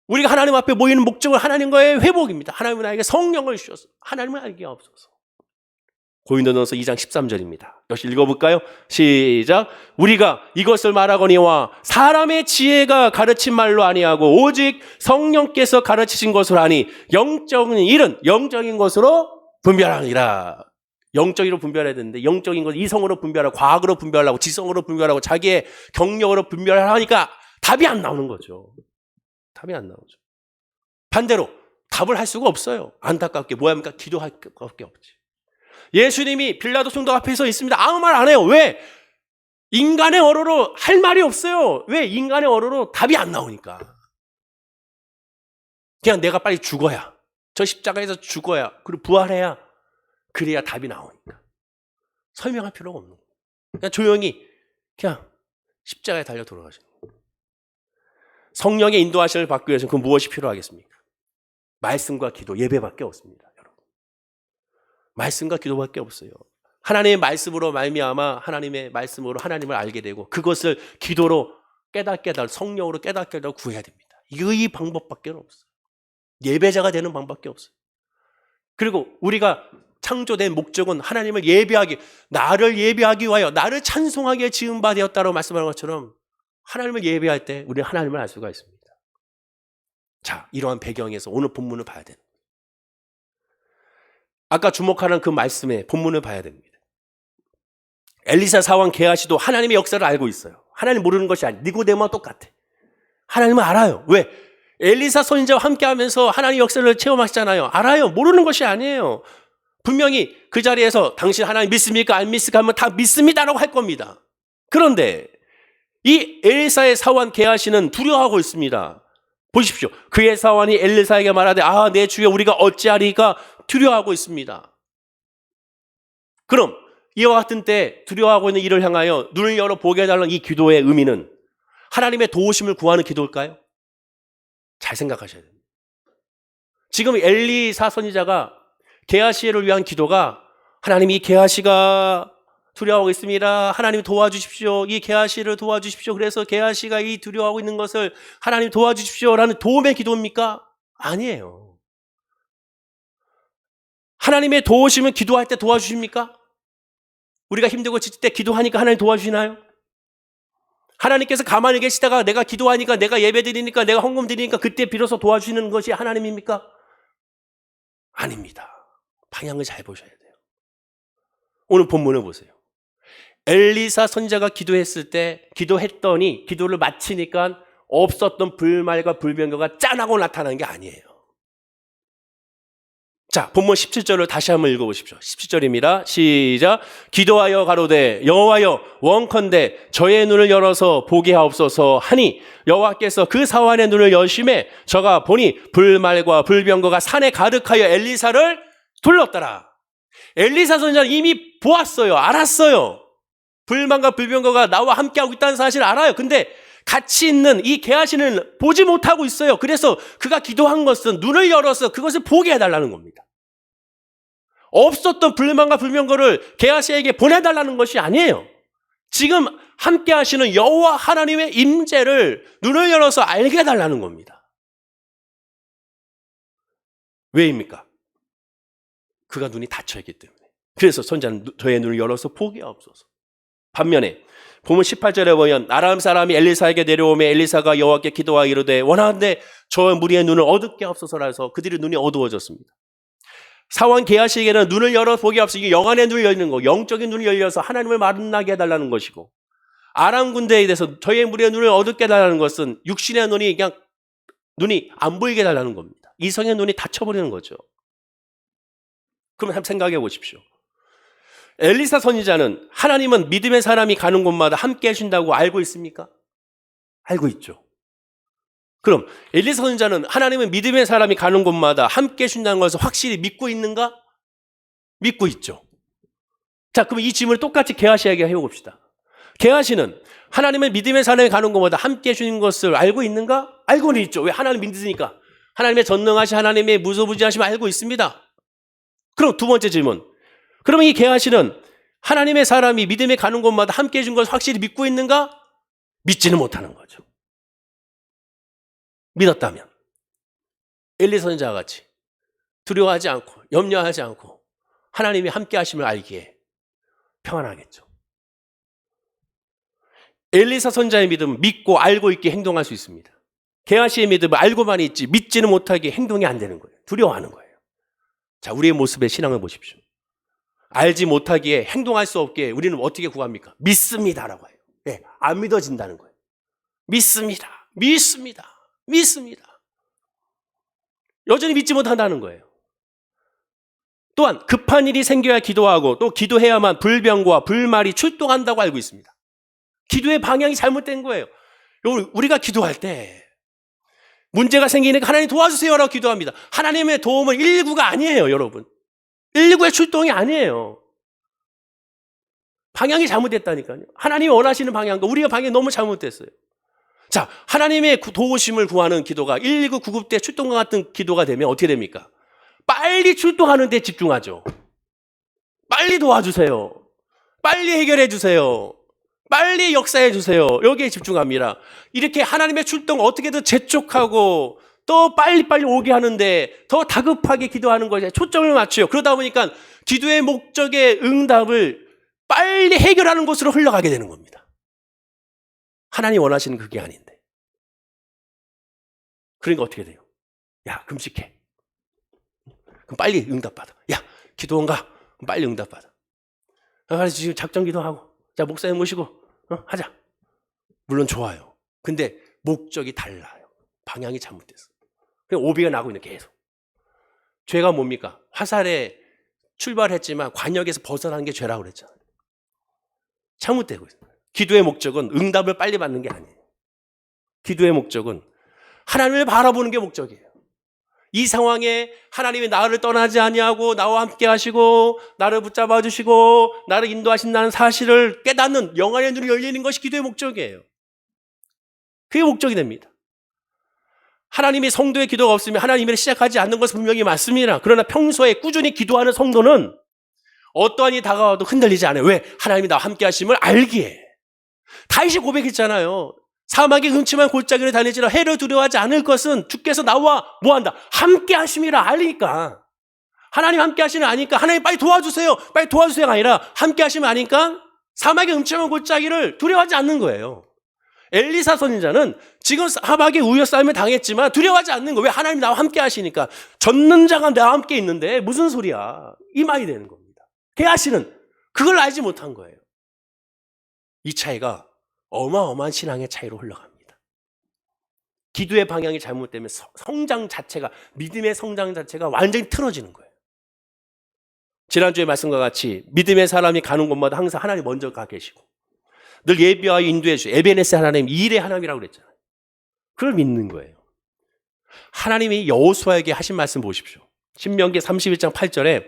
우리가 하나님 앞에 모이는 목적은 하나님과의 회복입니다. 하나님은 나에게 성령을 주셔서 하나님을 알게 하옵소서. 고린도전서 2장 13절입니다. 역시 읽어볼까요? 시작. 우리가 이것을 말하거니와 사람의 지혜가 가르친 말로 아니하고 오직 성령께서 가르치신 것으로 하니 영적인 일은 영적인 것으로 분별하니라. 영적으로 분별해야 되는데 영적인 것 이성으로 분별하고 과학으로 분별하고 지성으로 분별하고 자기의 경력으로 분별하니까 답이 안 나오는 거죠. 답이 안 나오죠. 반대로 답을 할 수가 없어요. 안타깝게 뭐 합니까? 기도할 수밖에 없지. 예수님이 빌라도 총독 앞에 서 있습니다. 아무 말 안 해요. 왜? 인간의 언어로 할 말이 없어요. 왜? 인간의 언어로 답이 안 나오니까. 그냥 내가 빨리 죽어야. 저 십자가에서 죽어야. 그리고 부활해야. 그래야 답이 나오니까. 설명할 필요가 없는 거예요. 그냥 조용히 그냥 십자가에 달려 돌아가시는 거예요. 성령의 인도하심을 받기 위해서는 그 무엇이 필요하겠습니까? 말씀과 기도, 예배밖에 없습니다. 여러분. 말씀과 기도밖에 없어요. 하나님의 말씀으로 말미암아 하나님의 말씀으로 하나님을 알게 되고 그것을 기도로 성령으로 깨닫게 구해야 됩니다. 이 방법밖에 없어요. 예배자가 되는 방법밖에 없어요. 그리고 우리가 창조된 목적은 하나님을 예배하기, 나를 예배하기 위하여 나를 찬송하기에 지은 바 되었다고 말씀하는 것처럼 하나님을 예배할 때 우리는 하나님을 알 수가 있습니다. 자, 이러한 배경에서 오늘 본문을 봐야 됩니다. 아까 주목하는 그 말씀의 본문을 봐야 됩니다. 엘리사 사원 게하시도 하나님의 역사를 알고 있어요. 하나님 모르는 것이 아니에요. 니고데모와 똑같아. 하나님은 알아요. 왜? 엘리사 선지자와 함께하면서 하나님의 역사를 체험하시잖아요. 알아요. 모르는 것이 아니에요. 분명히 그 자리에서 당신 하나님 믿습니까? 안 믿습니까? 하면 다 믿습니다라고 할 겁니다. 그런데 이 엘리사의 사원 게하시는 두려워하고 있습니다. 보십시오. 그의 사원이 엘리사에게 말하되 내 주여 우리가 어찌하리까 두려워하고 있습니다. 그럼 이와 같은 때 두려워하고 있는 이를 향하여 눈을 열어 보게 해달라는 이 기도의 의미는 하나님의 도우심을 구하는 기도일까요? 잘 생각하셔야 됩니다. 지금 엘리사 선지자가 게하시를 위한 기도가 하나님 이 게하시가 두려워하고 있습니다. 하나님 도와주십시오. 이 게하시를 도와주십시오. 그래서 게하시가 이 두려워하고 있는 것을 하나님 도와주십시오라는 도움의 기도입니까? 아니에요. 하나님의 도우심은 기도할 때 도와주십니까? 우리가 힘들고 지칠 때 기도하니까 하나님 도와주시나요? 하나님께서 가만히 계시다가 내가 기도하니까 내가 예배드리니까 내가 헌금 드리니까 그때 비로소 도와주시는 것이 하나님입니까? 아닙니다. 방향을 잘 보셔야 돼요. 오늘 본문을 보세요. 엘리사 선지자가 기도했더니 기도를 마치니까 없었던 불말과 불병거가 짠하고 나타난 게 아니에요. 자, 본문 17절을 다시 한번 읽어보십시오. 17절입니다. 시작. 기도하여 가로되 여호와여 원컨대 저의 눈을 열어서 보게 하옵소서 하니 여호와께서 그 사환의 눈을 여심해 저가 보니 불말과 불병거가 산에 가득하여 엘리사를 둘렀더라. 엘리사 선지자는 이미 보았어요. 알았어요. 불만과 불병거가 나와 함께하고 있다는 사실을 알아요. 근데 같이 있는 이 게하시는 보지 못하고 있어요. 그래서 그가 기도한 것은 눈을 열어서 그것을 보게 해달라는 겁니다. 없었던 불만과 불병거를 게하시에게 보내달라는 것이 아니에요. 지금 함께 하시는 여호와 하나님의 임재를 눈을 열어서 알게 해달라는 겁니다. 왜입니까? 그가 눈이 닫혀있기 때문에. 그래서 선지자는 저의 눈을 열어서 보게 하옵소서. 반면에 보면 18절에 보면 아람 사람이 엘리사에게 내려오매 엘리사가 여호와께 기도하여 이르되 원하는데 저 무리의 눈을 어둡게 하옵소서라 해서 그들의 눈이 어두워졌습니다. 사원 게하시에게는 눈을 열어 보기 앞서 이게 영안의 눈을 열는 거, 영적인 눈을 열려서 하나님을 만나게 해달라는 것이고, 아람 군대에 대해서 저희의 무리의 눈을 어둡게 해달라는 것은 육신의 눈이 그냥 눈이 안 보이게 해달라는 겁니다. 이성의 눈이 닫혀버리는 거죠. 그럼 한번 생각해 보십시오. 엘리사 선지자는 하나님은 믿음의 사람이 가는 곳마다 함께 해준다고 알고 있습니까? 알고 있죠. 그럼 엘리사 선지자는 하나님은 믿음의 사람이 가는 곳마다 함께 해준다는 것을 확실히 믿고 있는가? 믿고 있죠. 자, 그럼 이 질문을 똑같이 게하시에게 해봅시다. 게하시는 하나님은 믿음의 사람이 가는 곳마다 함께 해주는 것을 알고 있는가? 알고는 있죠. 왜? 하나님 믿으니까. 하나님의 전능하신 하나님의 무소부지하심을 알고 있습니다. 그럼 두 번째 질문. 그러면 이 게하시는 하나님의 사람이 믿음에 가는 곳마다 함께 해준 것을 확실히 믿고 있는가? 믿지는 못하는 거죠. 믿었다면 엘리 선지자와 같이 두려워하지 않고 염려하지 않고 하나님이 함께 하심을 알기에 평안하겠죠. 엘리사 선지자의 믿음은 믿고 알고 있게 행동할 수 있습니다. 게하시의 믿음은 알고만 있지 믿지는 못하게 행동이 안 되는 거예요. 두려워하는 거예요. 자, 우리의 모습의 신앙을 보십시오. 알지 못하기에 행동할 수 없기에 우리는 어떻게 구합니까? 믿습니다라고 해요. 네, 안 믿어진다는 거예요. 믿습니다. 믿습니다. 믿습니다. 여전히 믿지 못한다는 거예요. 또한 급한 일이 생겨야 기도하고 또 기도해야만 불병과 불말이 출동한다고 알고 있습니다. 기도의 방향이 잘못된 거예요. 우리가 기도할 때 문제가 생기니까 하나님 도와주세요라고 기도합니다. 하나님의 도움은 119가 아니에요, 여러분. 119의 출동이 아니에요. 방향이 잘못됐다니까요. 하나님이 원하시는 방향과 우리가 방향이 너무 잘못됐어요. 자, 하나님의 도우심을 구하는 기도가 119 구급대 출동과 같은 기도가 되면 어떻게 됩니까? 빨리 출동하는 데 집중하죠. 빨리 도와주세요. 빨리 해결해 주세요. 빨리 역사해 주세요. 여기에 집중합니다. 이렇게 하나님의 출동을 어떻게든 재촉하고 또 빨리빨리 오게 하는데 더 다급하게 기도하는 것에 초점을 맞춰요. 그러다 보니까 기도의 목적의 응답을 빨리 해결하는 곳으로 흘러가게 되는 겁니다. 하나님 원하시는 그게 아닌데. 그러니까 어떻게 돼요? 야, 금식해. 그럼 빨리 응답받아. 야, 기도원가? 그럼 빨리 응답받아. 그래서 지금 작전 기도하고 자, 목사님 모시고 하자. 물론 좋아요. 근데 목적이 달라요. 방향이 잘못됐어. 그냥 오비가 나고 있는 계속. 죄가 뭡니까? 화살에 출발했지만 관역에서 벗어나는 게 죄라고 그랬잖아요. 잘못되고 있어요. 기도의 목적은 응답을 빨리 받는 게 아니에요. 기도의 목적은 하나님을 바라보는 게 목적이에요. 이 상황에 하나님이 나를 떠나지 아니하고 나와 함께 하시고 나를 붙잡아 주시고 나를 인도하신다는 사실을 깨닫는 영안의 눈이 열리는 것이 기도의 목적이에요. 그게 목적이 됩니다. 하나님이 성도의 기도가 없으면 하나님을 시작하지 않는 것은 분명히 맞습니다. 그러나 평소에 꾸준히 기도하는 성도는 어떠한 일이 다가와도 흔들리지 않아요. 왜? 하나님이 나와 함께 하심을 알기에. 다윗이 고백했잖아요. 사막의 음침한 골짜기를 다니지라 해를 두려워하지 않을 것은 주께서 나와 뭐한다? 함께 하심이라 알리니까. 하나님 함께 하시는 아니까 하나님 빨리 도와주세요. 빨리 도와주세요가 아니라 함께 하시면 아니까 사막의 음침한 골짜기를 두려워하지 않는 거예요. 엘리사 선지자는 지금 사막의 우여싸움을 당했지만 두려워하지 않는 거예요. 왜? 하나님 나와 함께 하시니까. 젖는 자가 나와 함께 있는데 무슨 소리야. 이 말이 되는 겁니다. 게하시는 그걸 알지 못한 거예요. 이 차이가 어마어마한 신앙의 차이로 흘러갑니다. 기도의 방향이 잘못되면 성장 자체가, 믿음의 성장 자체가 완전히 틀어지는 거예요. 지난주에 말씀과 같이 믿음의 사람이 가는 곳마다 항상 하나님 먼저 가 계시고 늘 예비하여 인도해 주시고 에베네스 하나님, 일의 하나님이라고 그랬잖아요. 그걸 믿는 거예요. 하나님이 여호수아에게 하신 말씀 보십시오. 신명기 31장 8절에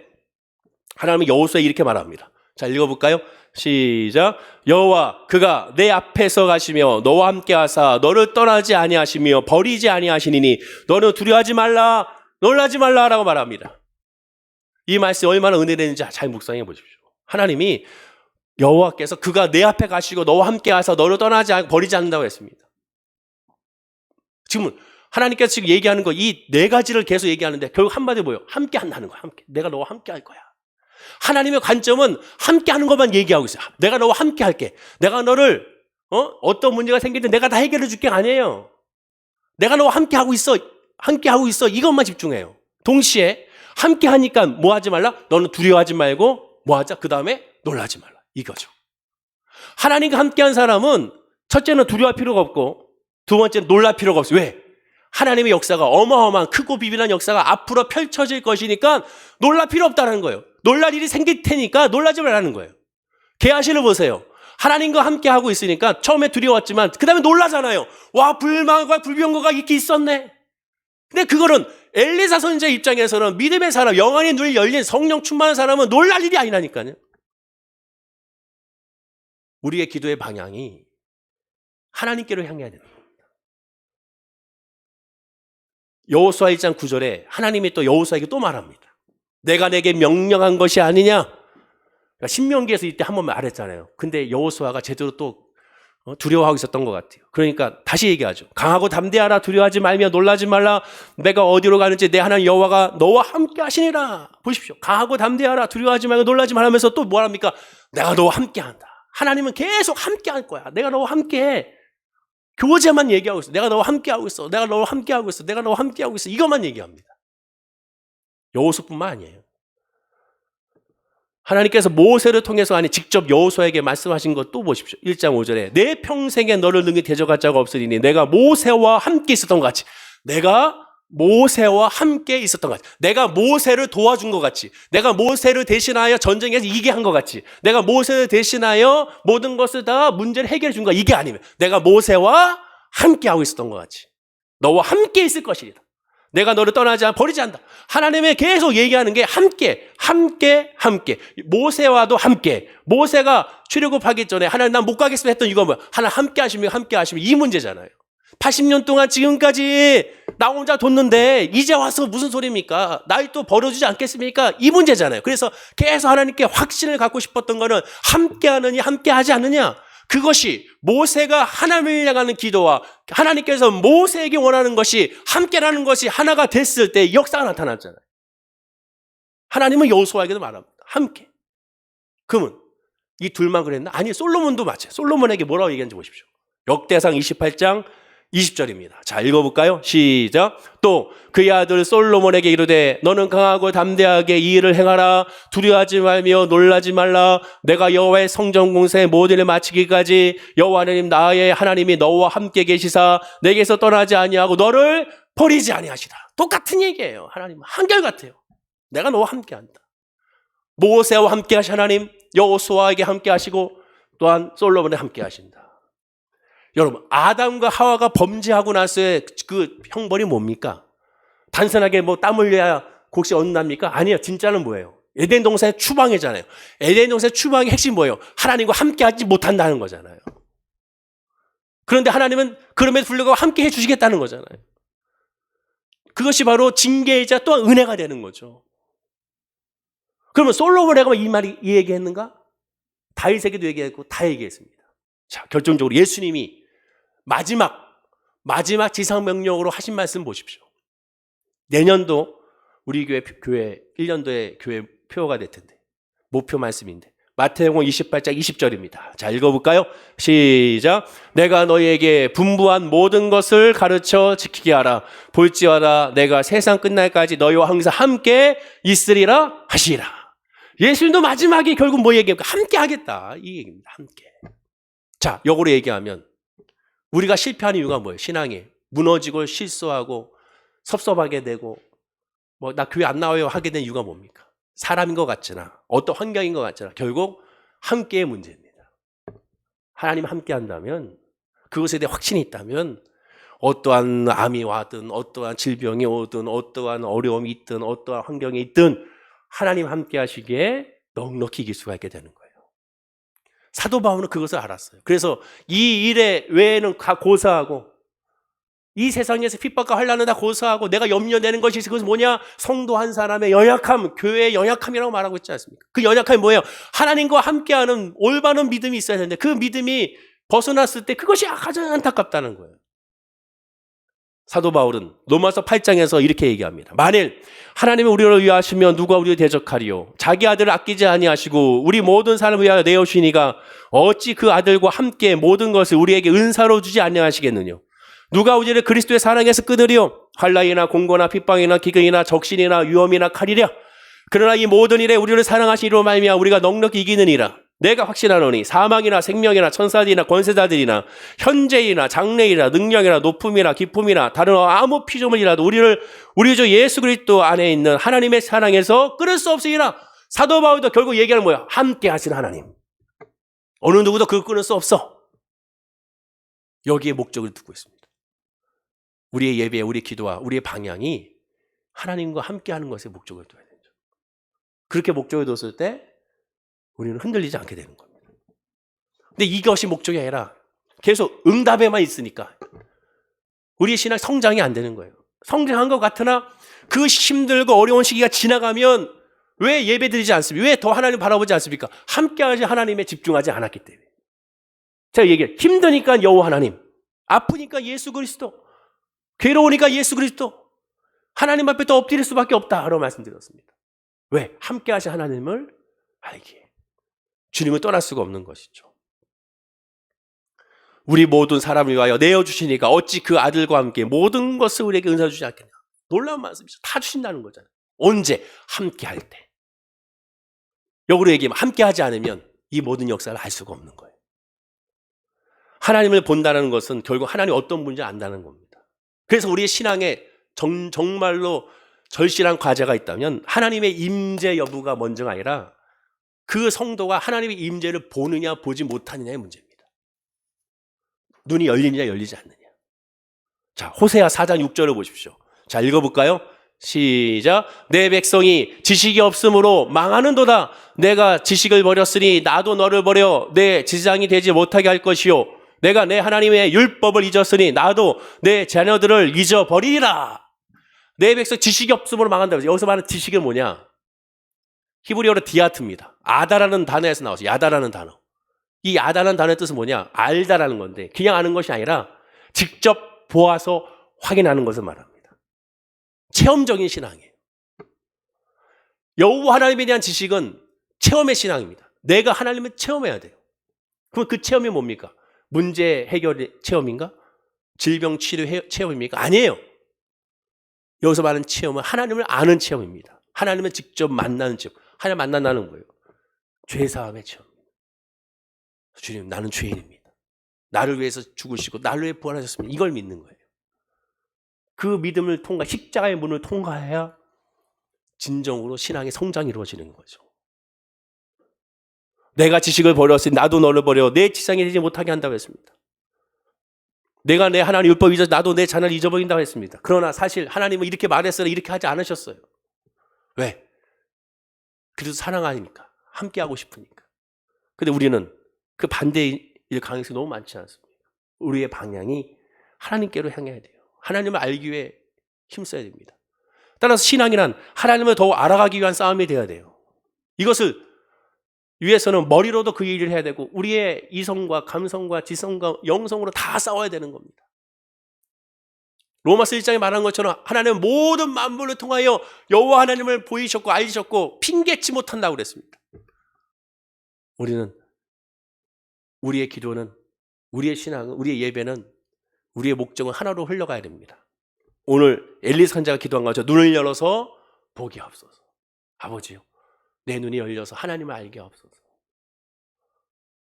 하나님은 여호수아에 이렇게 말합니다. 자, 읽어볼까요? 시작. 여호와 그가 내 앞에서 가시며 너와 함께 하사 너를 떠나지 아니하시며 버리지 아니하시니니 너는 두려워하지 말라 놀라지 말라라고 말합니다. 이 말씀이 얼마나 은혜되는지 잘 묵상해 보십시오. 하나님이 여호와께서 그가 내 앞에 가시고 너와 함께 하사 너를 떠나지 않고 버리지 않는다고 했습니다. 지금 하나님께서 지금 얘기하는 거 이 네 가지를 계속 얘기하는데 결국 한마디 뭐예요? 함께 한다는 거야. 함께. 내가 너와 함께 할 거야. 하나님의 관점은 함께하는 것만 얘기하고 있어요. 내가 너와 함께할게. 내가 너를 어떤 문제가 생길 때 내가 다 해결해 줄게 아니에요. 내가 너와 함께하고 있어. 함께하고 있어. 이것만 집중해요. 동시에 함께하니까 뭐 하지 말라? 너는 두려워하지 말고 뭐 하자? 그 다음에 놀라지 말라. 이거죠. 하나님과 함께한 사람은 첫째는 두려워할 필요가 없고 두 번째는 놀랄 필요가 없어요. 왜? 하나님의 역사가 어마어마한 크고 비밀한 역사가 앞으로 펼쳐질 것이니까 놀랄 필요 없다는 거예요. 놀랄 일이 생길 테니까 놀라지 말라는 거예요. 게하시를 보세요. 하나님과 함께하고 있으니까 처음에 두려웠지만 그 다음에 놀라잖아요. 와, 불만과 불병거가 이렇게 있었네. 근데 그거는 엘리사 선지자 입장에서는 믿음의 사람, 영안이 눈이 열린 성령 충만한 사람은 놀랄 일이 아니라니까요. 우리의 기도의 방향이 하나님께로 향해야 됩니다. 여호수아 1장 9절에 하나님이 또 여호수아에게 또 말합니다. 내가 내게 명령한 것이 아니냐. 그러니까 신명기에서 이때 한번 말했잖아요. 근데 여호수아가 제대로 또 두려워하고 있었던 것 같아요. 그러니까 다시 얘기하죠. 강하고 담대하라. 두려워하지 말며 놀라지 말라. 내가 어디로 가는지 내 하나님 여호와가 너와 함께 하시니라. 보십시오. 강하고 담대하라. 두려워하지 말고 놀라지 말라면서 또 뭐랍니까? 내가 너와 함께 한다. 하나님은 계속 함께 할 거야. 내가 너와 함께 해. 교제만 얘기하고 있어. 내가 너와 함께하고 있어. 내가 너와 함께하고 있어. 내가 너와 함께하고 있어. 이것만 얘기합니다. 여호수아뿐만 아니에요. 하나님께서 모세를 통해서 아니 직접 여호수아에게 말씀하신 것 또 보십시오. 1장 5절에 내 평생에 너를 능히 대적할 자가 없으리니 내가 모세와 함께 있었던 것 같이 내가 모세와 함께 있었던 것 같이 내가 모세를 도와준 것 같이 내가 모세를 대신하여 전쟁에서 이기게 한 것 같이 내가 모세를 대신하여 모든 것을 다 문제를 해결해 준 것 이게 아니면 내가 모세와 함께 하고 있었던 것 같이 너와 함께 있을 것이다. 내가 너를 떠나지 버리지 않는다. 하나님의 계속 얘기하는 게 함께. 모세와도 함께. 모세가 출애굽하기 전에 하나님 난 못 가겠습니다 했던 이거 뭐야? 하나님 함께 하시면 이 문제잖아요. 80년 동안 지금까지 나 혼자 뒀는데 이제 와서 무슨 소리입니까? 날 또 버려주지 않겠습니까? 이 문제잖아요. 그래서 계속 하나님께 확신을 갖고 싶었던 거는 함께 하느냐 함께 하지 않느냐. 그것이 모세가 하나님을 향하는 기도와 하나님께서 모세에게 원하는 것이 함께라는 것이 하나가 됐을 때 역사가 나타났잖아요. 하나님은 여호수아에게도 말합니다. 함께. 그러면 이 둘만 그랬나? 아니 솔로몬도 마찬가지. 솔로몬에게 뭐라고 얘기하는지 보십시오. 역대상 28장 20절입니다. 자, 읽어볼까요? 시작. 또 그의 아들 솔로몬에게 이르되 너는 강하고 담대하게 이 일을 행하라. 두려워하지 말며 놀라지 말라. 내가 여호와의 성전 공사의 모든 일을 마치기까지 여호와 하나님 나의 하나님이 너와 함께 계시사 내게서 떠나지 아니하고 너를 버리지 아니하시다. 똑같은 얘기예요. 하나님 한결같아요. 내가 너와 함께 한다. 모세와 함께 하신 하나님 여호수아에게 함께 하시고 또한 솔로몬에 함께 하신다. 여러분, 아담과 하와가 범죄하고 나서의 그 형벌이 뭡니까? 단순하게 뭐 땀 흘려야 곡식 얻는답니까? 아니에요. 진짜는 뭐예요? 에덴 동산의 추방이잖아요. 에덴 동산의 추방의 핵심 뭐예요? 하나님과 함께 하지 못한다는 거잖아요. 그런데 하나님은 그럼에도 불구하고 함께 해주시겠다는 거잖아요. 그것이 바로 징계이자 또한 은혜가 되는 거죠. 그러면 솔로몬에게 이 얘기했는가? 다윗에게도 얘기했고 다 얘기했습니다. 자, 결정적으로 예수님이 마지막 지상 명령으로 하신 말씀 보십시오. 내년도 우리 교회 1년도에 교회 표가 될 텐데 목표 말씀인데 마태복음 28장 20절입니다. 자, 읽어볼까요? 시작. 내가 너희에게 분부한 모든 것을 가르쳐 지키게 하라. 볼지어다 내가 세상 끝날까지 너희와 항상 함께 있으리라 하시라. 예수님도 마지막에 결국 뭐 얘기합니까? 함께 하겠다. 이 얘기입니다. 함께. 자, 역으로 얘기하면 우리가 실패하는 이유가 뭐예요? 신앙에 무너지고 실수하고 섭섭하게 되고 뭐 나 교회 안 나와요 하게 된 이유가 뭡니까? 사람인 것 같잖아. 어떤 환경인 것 같잖아. 결국 함께의 문제입니다. 하나님 함께 한다면 그것에 대해 확신이 있다면 어떠한 암이 와든 어떠한 질병이 오든 어떠한 어려움이 있든 어떠한 환경이 있든 하나님 함께 하시기에 넉넉히 이길 수가 있게 되는 거예요. 사도 바울은 그것을 알았어요. 그래서 이 일에 외에는 고사하고 이 세상에서 핍박과 환난을 다 고사하고 내가 염려되는 것이 그것은 뭐냐? 성도 한 사람의 연약함, 교회의 연약함이라고 말하고 있지 않습니까? 그 연약함이 뭐예요? 하나님과 함께하는 올바른 믿음이 있어야 되는데 그 믿음이 벗어났을 때 그것이 가장 안타깝다는 거예요. 사도 바울은 로마서 8장에서 이렇게 얘기합니다. 만일 하나님이 우리를 위하시면 누가 우리를 대적하리요? 자기 아들을 아끼지 아니하시고 우리 모든 사람을 위하여 내어주시니가 어찌 그 아들과 함께 모든 것을 우리에게 은사로 주지 아니하시겠느냐? 누가 우리를 그리스도의 사랑에서 끊으리요? 환난이나 공고나 핍박이나 기근이나 적신이나 위험이나 칼이랴. 그러나 이 모든 일에 우리를 사랑하시리로 말미암아 우리가 넉넉히 이기느니라. 내가 확신하노니 사망이나 생명이나 천사들이나 권세자들이나 현재이나 장래이나 능력이나 높음이나 기쁨이나 다른 아무 피조물이라도 우리 주 예수 그리스도 안에 있는 하나님의 사랑에서 끊을 수 없으리라. 사도 바울도 결국 얘기하는 뭐야? 함께 하신 하나님. 어느 누구도 그걸 끊을 수 없어. 여기에 목적을 두고 있습니다. 우리의 예배, 우리의 기도와 우리의 방향이 하나님과 함께 하는 것에 목적을 둬야 되죠. 그렇게 목적을 뒀을 때 우리는 흔들리지 않게 되는 겁니다. 근데 이것이 목적이 아니라 계속 응답에만 있으니까 우리의 신앙 성장이 안 되는 거예요. 성장한 것 같으나 그 힘들고 어려운 시기가 지나가면 왜 예배 드리지 않습니까? 왜 더 하나님 바라보지 않습니까? 함께하지 하나님에 집중하지 않았기 때문에. 제가 얘기해요. 힘드니까 여호와 하나님, 아프니까 예수 그리스도, 괴로우니까 예수 그리스도, 하나님 앞에 더 엎드릴 수밖에 없다 라고 말씀드렸습니다. 왜? 함께하신 하나님을 알기에. 주님을 떠날 수가 없는 것이죠. 우리 모든 사람을 위하여 내어주시니까 어찌 그 아들과 함께 모든 것을 우리에게 은사 주지 않겠냐. 놀라운 말씀이죠. 다 주신다는 거잖아요. 언제? 함께 할 때. 역으로 얘기하면 함께 하지 않으면 이 모든 역사를 알 수가 없는 거예요. 하나님을 본다는 것은 결국 하나님이 어떤 분인지 안다는 겁니다. 그래서 우리의 신앙에 정말로 절실한 과제가 있다면 하나님의 임재 여부가 먼저가 아니라 그 성도가 하나님의 임재를 보느냐 보지 못하느냐의 문제입니다. 눈이 열리느냐 열리지 않느냐. 자, 호세아 4장 6절을 보십시오. 자, 읽어볼까요? 시작. 내 백성이 지식이 없으므로 망하는도다. 내가 지식을 버렸으니 나도 너를 버려 내 지장이 되지 못하게 할 것이요. 내가 내 하나님의 율법을 잊었으니 나도 내 자녀들을 잊어버리리라. 내 백성 지식이 없으므로 망한다. 여기서 말하는 지식은 뭐냐? 히브리어로 디아트입니다. 아다라는 단어에서 나와서 야다라는 단어. 이 야다라는 단어의 뜻은 뭐냐? 알다라는 건데 그냥 아는 것이 아니라 직접 보아서 확인하는 것을 말합니다. 체험적인 신앙이에요. 여호와 하나님에 대한 지식은 체험의 신앙입니다. 내가 하나님을 체험해야 돼요. 그럼 그 체험이 뭡니까? 문제 해결 체험인가? 질병 치료 체험입니까? 아니에요. 여기서 말하는 체험은 하나님을 아는 체험입니다. 하나님을 직접 만나는 체험. 하나님 만난다는 거예요. 죄사함의 체험. 주님, 나는 죄인입니다. 나를 위해서 죽으시고 나를 위해 부활하셨습니다. 이걸 믿는 거예요. 그 믿음을 십자가의 문을 통과해야 진정으로 신앙의 성장이 이루어지는 거죠. 내가 지식을 버렸으니 나도 너를 버려 내 지상이 되지 못하게 한다고 했습니다. 내가 내 하나님 율법 잊어서 나도 내 자녀를 잊어버린다고 했습니다. 그러나 사실 하나님은 이렇게 말했으나 이렇게 하지 않으셨어요. 왜? 그래도 사랑하니까, 함께하고 싶으니까. 근데 우리는 그 반대일 가능성이 너무 많지 않습니까? 우리의 방향이 하나님께로 향해야 돼요. 하나님을 알기 위해 힘써야 됩니다. 따라서 신앙이란 하나님을 더 알아가기 위한 싸움이 되어야 돼요. 이것을 위해서는 머리로도 그 일을 해야 되고 우리의 이성과 감성과 지성과 영성으로 다 싸워야 되는 겁니다. 로마서 1장에 말한 것처럼 하나님은 모든 만물을 통하여 여호와 하나님을 보이셨고 알리셨고 핑계치 못한다고 그랬습니다. 우리는 우리의 기도는 우리의 신앙은 우리의 예배는 우리의 목적은 하나로 흘러가야 됩니다. 오늘 엘리사 선지자가 기도한 것처럼 눈을 열어서 보게 하옵소서. 아버지요, 내 눈이 열려서 하나님을 알게 하옵소서.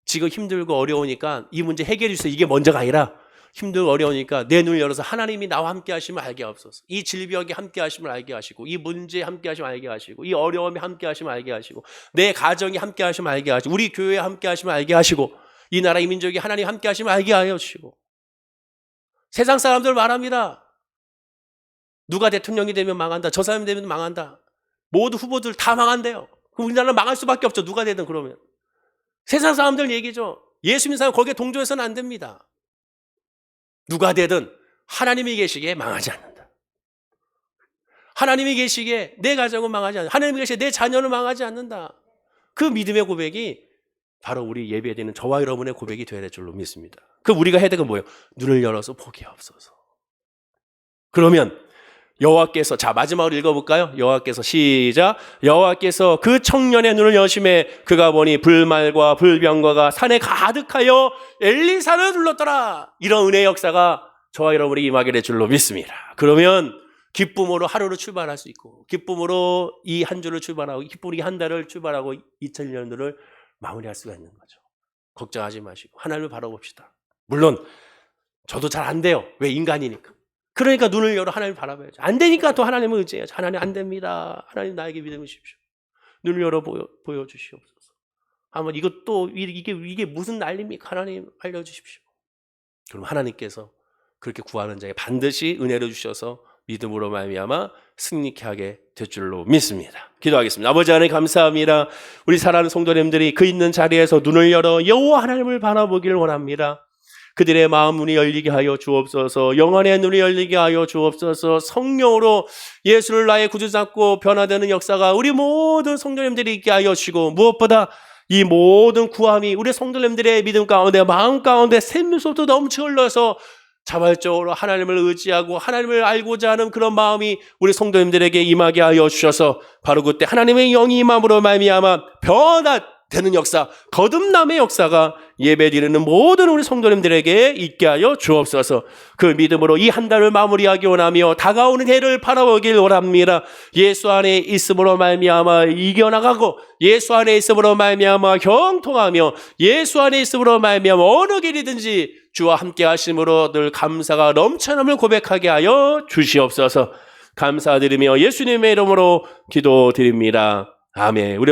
지금 힘들고 어려우니까 이 문제 해결해 주세요. 이게 먼저가 아니라 힘들고 어려우니까 내 눈을 열어서 하나님이 나와 함께 하심을 알게 하옵소서. 이 질병에 함께 하심을 알게 하시고 이 문제에 함께 하심을 알게 하시고 이 어려움에 함께 하심을 알게 하시고 내 가정에 함께 하심을 알게 하시고 우리 교회에 함께 하심을 알게 하시고 이 나라 이 민족이 하나님 함께 하심을 알게 하여 주시고. 세상 사람들 말합니다. 누가 대통령이 되면 망한다. 저 사람이 되면 망한다. 모두 후보들 다 망한대요. 그럼 우리나라는 망할 수밖에 없죠. 누가 되든 그러면. 세상 사람들 얘기죠. 예수 믿는 사람 거기에 동조해서는 안 됩니다. 누가 되든 하나님이 계시기에 망하지 않는다. 하나님이 계시기에 내 가정은 망하지 않는다. 하나님이 계시기에 내 자녀는 망하지 않는다. 그 믿음의 고백이 바로 우리 예배에 되는 저와 여러분의 고백이 되어야 될 줄로 믿습니다. 그 우리가 해야 될 건 뭐예요? 눈을 열어서 보게 하옵소서. 그러면 여호와께서, 자 마지막으로 읽어볼까요? 여호와께서 시작. 여호와께서 그 청년의 눈을 여심해 그가 보니 불말과 불병과가 산에 가득하여 엘리사를 둘렀더라. 이런 은혜의 역사가 저와 여러분이 임하게 될 줄로 믿습니다. 그러면 기쁨으로 하루를 출발할 수 있고, 기쁨으로 이 한 주를 출발하고, 기쁨으로 이 한 달을 출발하고 2000년도를 마무리할 수가 있는 거죠. 걱정하지 마시고 하나님을 바라봅시다. 물론 저도 잘 안 돼요. 왜? 인간이니까. 그러니까 눈을 열어 하나님을 바라봐야죠. 안 되니까 또 하나님을 의지해야죠. 하나님 안 됩니다. 하나님 나에게 믿음을 주십시오. 눈을 열어 보여주시옵소서. 한번 이것도 이게 무슨 난리입니까? 하나님 알려주십시오. 그럼 하나님께서 그렇게 구하는 자에게 반드시 은혜를 주셔서 믿음으로 말미암아 승리케 하게 될 줄로 믿습니다. 기도하겠습니다. 아버지 하나님 감사합니다. 우리 사랑하는 성도님들이 그 있는 자리에서 눈을 열어 여호와 하나님을 바라보기를 원합니다. 그들의 마음 눈이 열리게 하여 주옵소서. 영혼의 눈이 열리게 하여 주옵소서. 성령으로 예수를 나의 구주 잡고 변화되는 역사가 우리 모든 성도님들이 있게 하여 주시고, 무엇보다 이 모든 구함이 우리 성도님들의 믿음 가운데, 마음 가운데 샘물소도 넘쳐 흘러서 자발적으로 하나님을 의지하고 하나님을 알고자 하는 그런 마음이 우리 성도님들에게 임하게 하여 주셔서 바로 그때 하나님의 영이 임함으로 말미암아 변화되는 역사, 거듭남의 역사가 예배드리는 모든 우리 성도님들에게 있게 하여 주옵소서. 그 믿음으로 이 한 달을 마무리하기 원하며 다가오는 해를 바라보길 원합니다. 예수 안에 있음으로 말미암아 이겨나가고, 예수 안에 있음으로 말미암아 형통하며, 예수 안에 있음으로 말미암아 어느 길이든지 주와 함께 하심으로 늘 감사가 넘쳐남을 고백하게 하여 주시옵소서. 감사드리며 예수님의 이름으로 기도드립니다. 아멘. 우리